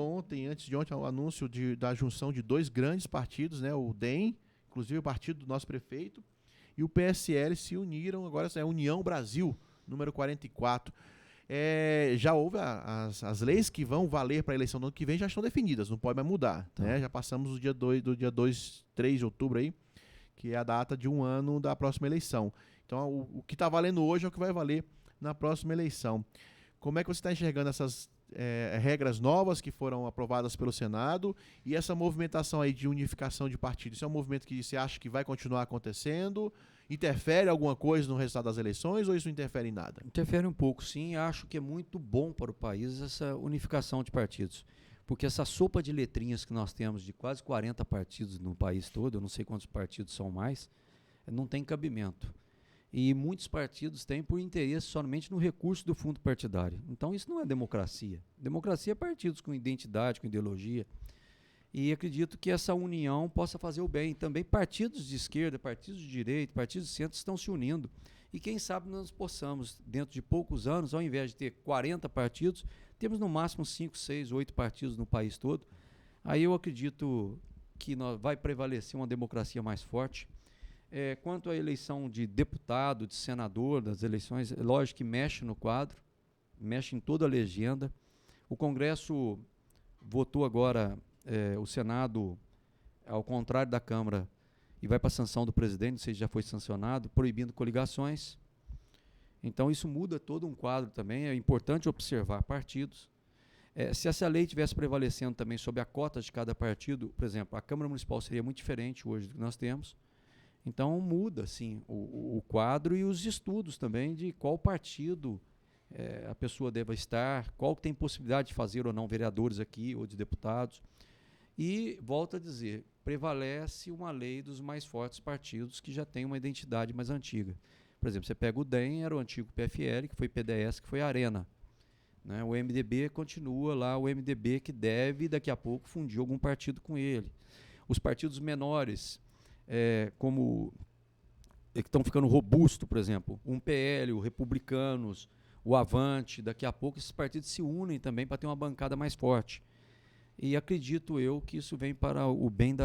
antes de ontem, o anúncio da junção de 2 grandes partidos, né? O DEM, inclusive o partido do nosso prefeito, e o PSL se uniram. Agora é a União Brasil, número 44. Já houve as leis que vão valer para a eleição do ano que vem, já estão definidas, não pode mais mudar. Tá. Né? Já passamos do dia 3 de outubro aí, que é a data de um ano da próxima eleição. Então, o que está valendo hoje é o que vai valer na próxima eleição. Como é que você está enxergando essas regras novas que foram aprovadas pelo Senado e essa movimentação aí de unificação de partidos? Isso é um movimento que você acha que vai continuar acontecendo? Interfere alguma coisa no resultado das eleições ou isso não interfere em nada? Interfere um pouco, sim. Acho que é muito bom para o país essa unificação de partidos. Porque essa sopa de letrinhas que nós temos de quase 40 partidos no país todo, eu não sei quantos partidos são mais, não tem cabimento. E muitos partidos têm por interesse somente no recurso do fundo partidário. Então isso não é democracia. Democracia é partidos com identidade, com ideologia. E acredito que essa união possa fazer o bem. Também partidos de esquerda, partidos de direita, partidos de centro estão se unindo. E quem sabe nós possamos, dentro de poucos anos, ao invés de ter 40 partidos, temos no máximo 5, 6, 8 partidos no país todo. Aí eu acredito que vai prevalecer uma democracia mais forte. Quanto à eleição de deputado, de senador, das eleições, é lógico que mexe no quadro, mexe em toda a legenda. O Congresso votou agora, o Senado, ao contrário da Câmara, e vai para a sanção do presidente, não sei se já foi sancionado, proibindo coligações. Então isso muda todo um quadro também, é importante observar partidos. Se essa lei estivesse prevalecendo também sobre a cota de cada partido, por exemplo, a Câmara Municipal seria muito diferente hoje do que nós temos. Então muda, sim, o quadro e os estudos também de qual partido a pessoa deva estar, qual tem possibilidade de fazer ou não vereadores aqui ou de deputados. E, volto a dizer, prevalece uma lei dos mais fortes partidos que já tem uma identidade mais antiga. Por exemplo, você pega o DEM, era o antigo PFL, que foi PDS, que foi Arena. Né? O MDB continua lá, o MDB que deve, daqui a pouco, fundir algum partido com ele. Os partidos menores, como que estão ficando robustos, por exemplo, o PL, o Republicanos, o Avante, daqui a pouco esses partidos se unem também para ter uma bancada mais forte. E acredito eu que isso vem para o bem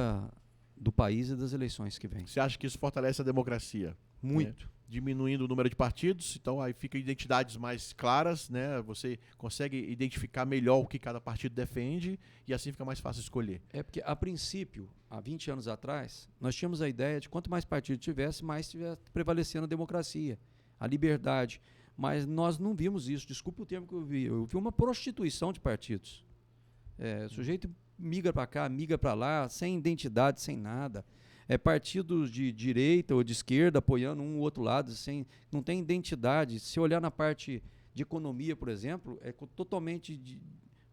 do país e das eleições que vêm. Você acha que isso fortalece a democracia? Muito. Diminuindo o número de partidos, então aí fica identidades mais claras, né? Você consegue identificar melhor o que cada partido defende e assim fica mais fácil escolher. Porque, a princípio, há 20 anos atrás, nós tínhamos a ideia de quanto mais partido tivesse, mais estivesse prevalecendo a democracia, a liberdade. Mas nós não vimos isso, desculpa o termo que eu vi uma prostituição de partidos. O sujeito migra para cá, migra para lá, sem identidade, sem nada. Partidos de direita ou de esquerda apoiando um ou outro lado, não tem identidade. Se olhar na parte de economia, por exemplo, é totalmente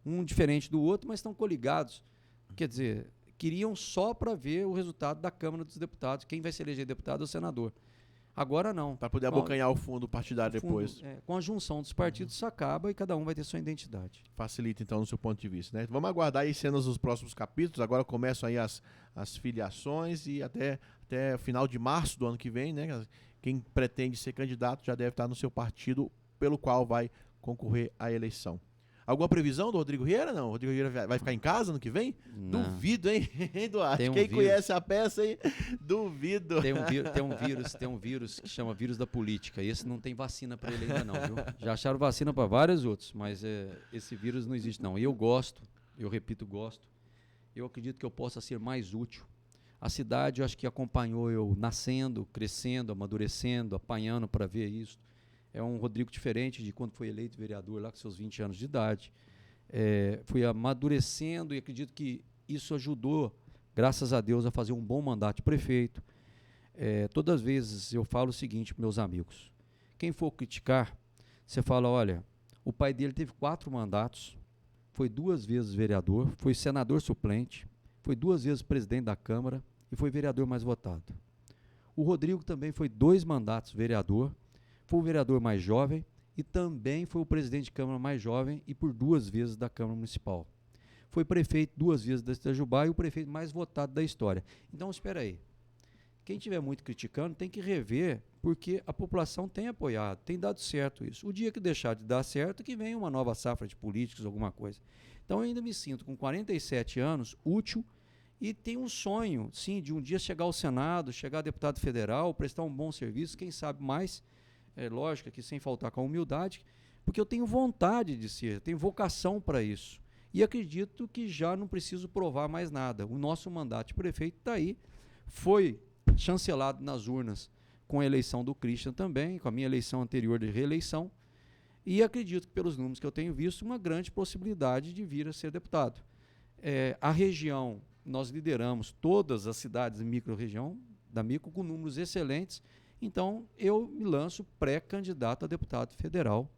um diferente do outro, mas estão coligados. Quer dizer, queriam só para ver o resultado da Câmara dos Deputados, quem vai se eleger deputado é o senador. Agora não. Para poder abocanhar o fundo partidário depois. Com a junção dos partidos, isso acaba e cada um vai ter sua identidade. Facilita, então, no seu ponto de vista, né? Vamos aguardar aí cenas dos próximos capítulos. Agora começam aí as filiações e até final de março do ano que vem, né? Quem pretende ser candidato já deve estar no seu partido pelo qual vai concorrer à eleição. Alguma previsão do Rodrigo Vieira? Não. O Rodrigo Vieira vai ficar em casa no que vem? Não. Duvido, hein, Duarte? Tem um Quem vírus. conhece a peça aí, duvido. Tem um vírus que chama vírus da política. Esse não tem vacina para ele ainda não, viu? Já acharam vacina para vários outros, mas esse vírus não existe não. E eu gosto, eu repito, gosto. Eu acredito que eu possa ser mais útil. A cidade, eu acho que acompanhou eu nascendo, crescendo, amadurecendo, apanhando para ver isso. É um Rodrigo diferente de quando foi eleito vereador lá com seus 20 anos de idade. Fui amadurecendo e acredito que isso ajudou, graças a Deus, a fazer um bom mandato de prefeito. Todas as vezes eu falo o seguinte para meus amigos, quem for criticar, você fala, olha, o pai dele teve 4 mandatos, foi 2 vezes vereador, foi senador suplente, foi 2 vezes presidente da Câmara e foi vereador mais votado. O Rodrigo também foi 2 mandatos vereador, foi o vereador mais jovem e também foi o presidente de Câmara mais jovem e por 2 vezes da Câmara Municipal. Foi prefeito 2 vezes da Itajubá e o prefeito mais votado da história. Então, espera aí. Quem estiver muito criticando tem que rever, porque a população tem apoiado, tem dado certo isso. O dia que deixar de dar certo, que venha uma nova safra de políticos, alguma coisa. Então, eu ainda me sinto com 47 anos, útil, e tenho um sonho, sim, de um dia chegar ao Senado, chegar a deputado federal, prestar um bom serviço, quem sabe mais, lógico que sem faltar com a humildade, porque eu tenho vontade de ser, tenho vocação para isso. E acredito que já não preciso provar mais nada. O nosso mandato de prefeito está aí, foi chancelado nas urnas com a eleição do Christian também, com a minha eleição anterior de reeleição, e acredito que pelos números que eu tenho visto, uma grande possibilidade de vir a ser deputado. A região, nós lideramos todas as cidades da micro-região, da micro, com números excelentes, então eu me lanço pré-candidato a deputado federal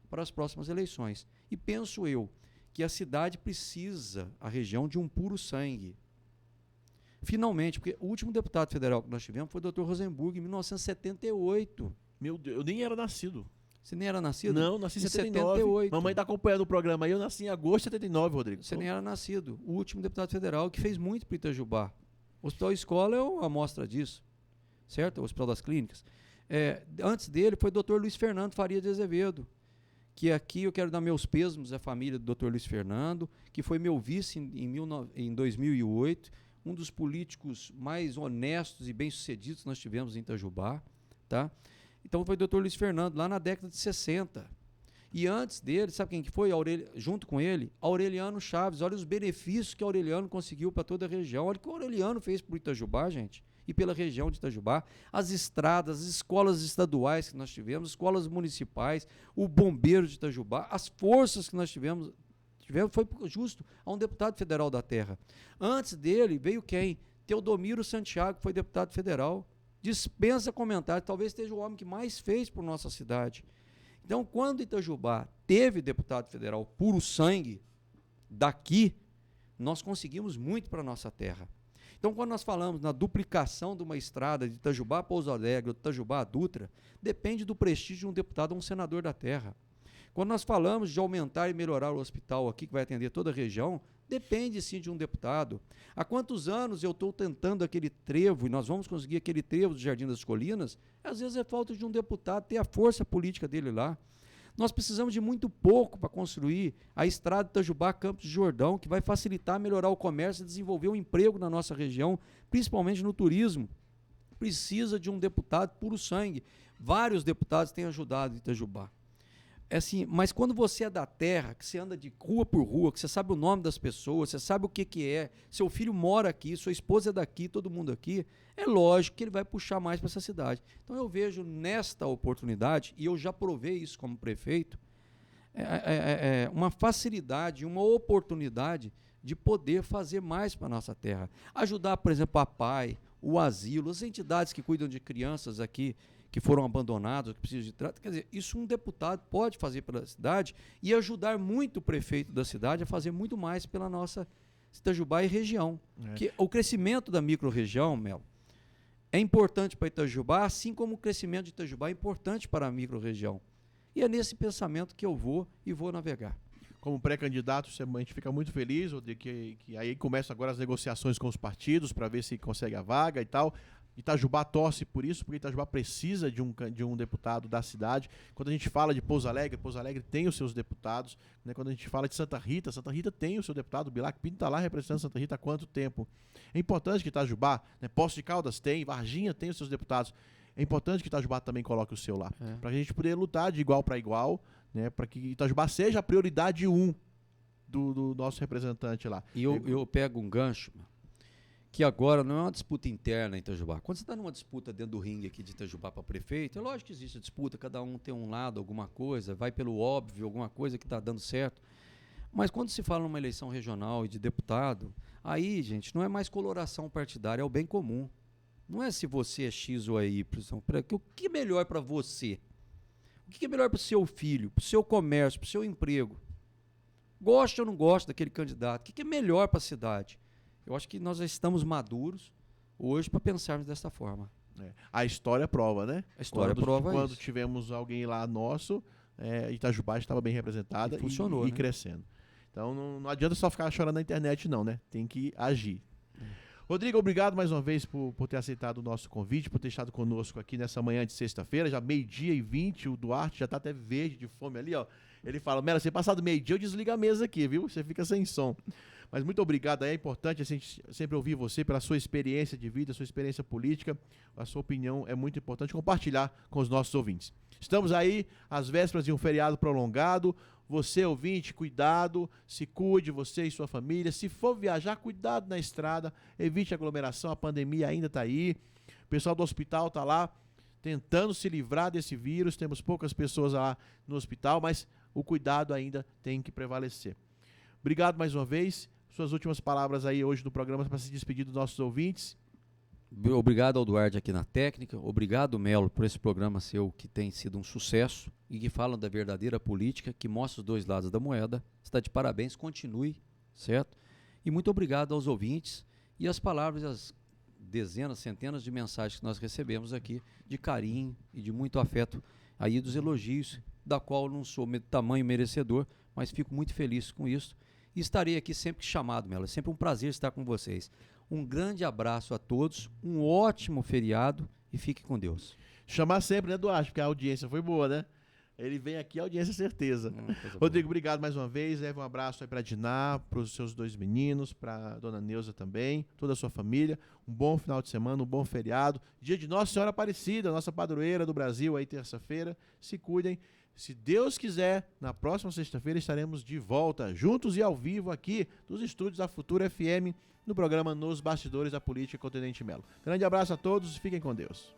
para as próximas eleições. E penso eu que a cidade precisa, a região, de um puro sangue. Finalmente, porque o último deputado federal que nós tivemos foi o Dr. Rosenburg, em 1978. Meu Deus, eu nem era nascido. Você nem era nascido? Não, nasci em 79. Mamãe está acompanhando o programa aí, eu nasci em agosto de 79, Rodrigo. Você nem era nascido. O último deputado federal que fez muito para Itajubá. O Hospital Escola é uma amostra disso, certo? O Hospital das Clínicas. Antes dele foi o Dr. Luiz Fernando Faria de Azevedo, que aqui eu quero dar meus pêsames à família do Dr. Luiz Fernando, que foi meu vice em 2008, um dos políticos mais honestos e bem-sucedidos que nós tivemos em Itajubá, tá? Então foi o Dr. Luiz Fernando, lá na década de 60. E antes dele, sabe quem que foi? Junto com ele, Aureliano Chaves. Olha os benefícios que Aureliano conseguiu para toda a região. Olha o que o Aureliano fez para o Itajubá, gente, e pela região de Itajubá. As estradas, as escolas estaduais que nós tivemos, escolas municipais, o bombeiro de Itajubá, as forças que nós tivemos foi justo a um deputado federal da terra. Antes dele veio quem? Teodomiro Santiago, que foi deputado federal. Dispensa comentário, talvez seja o homem que mais fez por nossa cidade. Então, quando Itajubá teve deputado federal puro sangue, daqui, nós conseguimos muito para a nossa terra. Então, quando nós falamos na duplicação de uma estrada de Itajubá a Pouso Alegre, ou de Itajubá a Dutra, depende do prestígio de um deputado ou um senador da terra. Quando nós falamos de aumentar e melhorar o hospital aqui, que vai atender toda a região, depende sim de um deputado. Há quantos anos eu estou tentando aquele trevo, e nós vamos conseguir aquele trevo do Jardim das Colinas? Às vezes é falta de um deputado ter a força política dele lá. Nós precisamos de muito pouco para construir a estrada Itajubá Campos de Jordão, que vai facilitar, melhorar o comércio e desenvolver o emprego na nossa região, principalmente no turismo. Precisa de um deputado puro sangue. Vários deputados têm ajudado Itajubá. Assim, mas quando você é da terra, que você anda de rua por rua, que você sabe o nome das pessoas, você sabe o que é, seu filho mora aqui, sua esposa é daqui, todo mundo aqui, é lógico que ele vai puxar mais para essa cidade. Então eu vejo nesta oportunidade, e eu já provei isso como prefeito, uma facilidade, uma oportunidade de poder fazer mais para a nossa terra. Ajudar, por exemplo, a PAI, o asilo, as entidades que cuidam de crianças aqui, que foram abandonados, que precisam de trato. Quer dizer, isso um deputado pode fazer pela cidade e ajudar muito o prefeito da cidade a fazer muito mais pela nossa Itajubá e região. Que o crescimento da micro-região, Mel, é importante para Itajubá, assim como o crescimento de Itajubá é importante para a micro-região. E é nesse pensamento que eu vou navegar. Como pré-candidato, a gente fica muito feliz, que aí começam agora as negociações com os partidos para ver se consegue a vaga e tal. Itajubá torce por isso, porque Itajubá precisa de um deputado da cidade. Quando a gente fala de Pouso Alegre tem os seus deputados. Né? Quando a gente fala de Santa Rita tem o seu deputado. O Bilac Pinto está lá representando Santa Rita há quanto tempo? É importante que Itajubá, né? Poços de Caldas tem, Varginha tem os seus deputados. É importante que Itajubá também coloque o seu lá. Para a gente poder lutar de igual para igual, né? Para que Itajubá seja a prioridade 1 do nosso representante lá. E eu pego um gancho, que agora não é uma disputa interna em Itajubá. Quando você está numa disputa dentro do ringue aqui de Itajubá para prefeito, é lógico que existe a disputa, cada um tem um lado, alguma coisa, vai pelo óbvio, alguma coisa que está dando certo. Mas quando se fala numa eleição regional e de deputado, aí, gente, não é mais coloração partidária, é o bem comum. Não é se você é X ou é Y. O que é melhor para você? O que é melhor para o seu filho, para o seu comércio, para o seu emprego? Gosta ou não gosta daquele candidato? O que é melhor para a cidade? Eu acho que nós já estamos maduros hoje para pensarmos dessa forma. A história prova, né? A história prova quando isso. tivemos alguém lá nosso, Itajubá estava bem representada E funcionou, e né? crescendo. Então não adianta só ficar chorando na internet não, né? Tem que agir. Rodrigo, obrigado mais uma vez por ter aceitado o nosso convite, por ter estado conosco aqui nessa manhã de sexta-feira, já 12h20, o Duarte já está até verde de fome ali, ó. Ele fala, Melo, se passar do meio-dia eu desligo a mesa aqui, viu? Você fica sem som. Mas muito obrigado, é importante a gente sempre ouvir você pela sua experiência de vida, sua experiência política, a sua opinião é muito importante compartilhar com os nossos ouvintes. Estamos aí às vésperas de um feriado prolongado. Você, ouvinte, cuidado, se cuide, você e sua família. Se for viajar, cuidado na estrada, evite aglomeração, a pandemia ainda está aí. O pessoal do hospital está lá tentando se livrar desse vírus, temos poucas pessoas lá no hospital, mas o cuidado ainda tem que prevalecer. Obrigado mais uma vez. Suas últimas palavras aí hoje no programa para se despedir dos nossos ouvintes. Obrigado ao Duarte aqui na técnica, obrigado Melo por esse programa seu que tem sido um sucesso e que fala da verdadeira política, que mostra os dois lados da moeda. Está de parabéns, continue, certo? E muito obrigado aos ouvintes e as palavras, as dezenas, centenas de mensagens que nós recebemos aqui de carinho e de muito afeto aí dos elogios, da qual eu não sou tamanho merecedor, mas fico muito feliz com isso e estarei aqui sempre que chamado, Melo. É sempre um prazer estar com vocês. Um grande abraço a todos, um ótimo feriado e fique com Deus. Chamar sempre, né, Duarte? Porque a audiência foi boa, né? Ele vem aqui, a audiência é certeza. Rodrigo, obrigado mais uma vez. Leve um abraço aí para Diná, para os seus dois meninos, para dona Neuza também, toda a sua família. Um bom final de semana, um bom feriado. Dia de Nossa Senhora Aparecida, nossa padroeira do Brasil, aí terça-feira. Se cuidem. Se Deus quiser, na próxima sexta-feira estaremos de volta, juntos e ao vivo aqui dos estúdios da Futura FM, no programa Nos Bastidores da Política com o Tenente Melo. Grande abraço a todos e fiquem com Deus.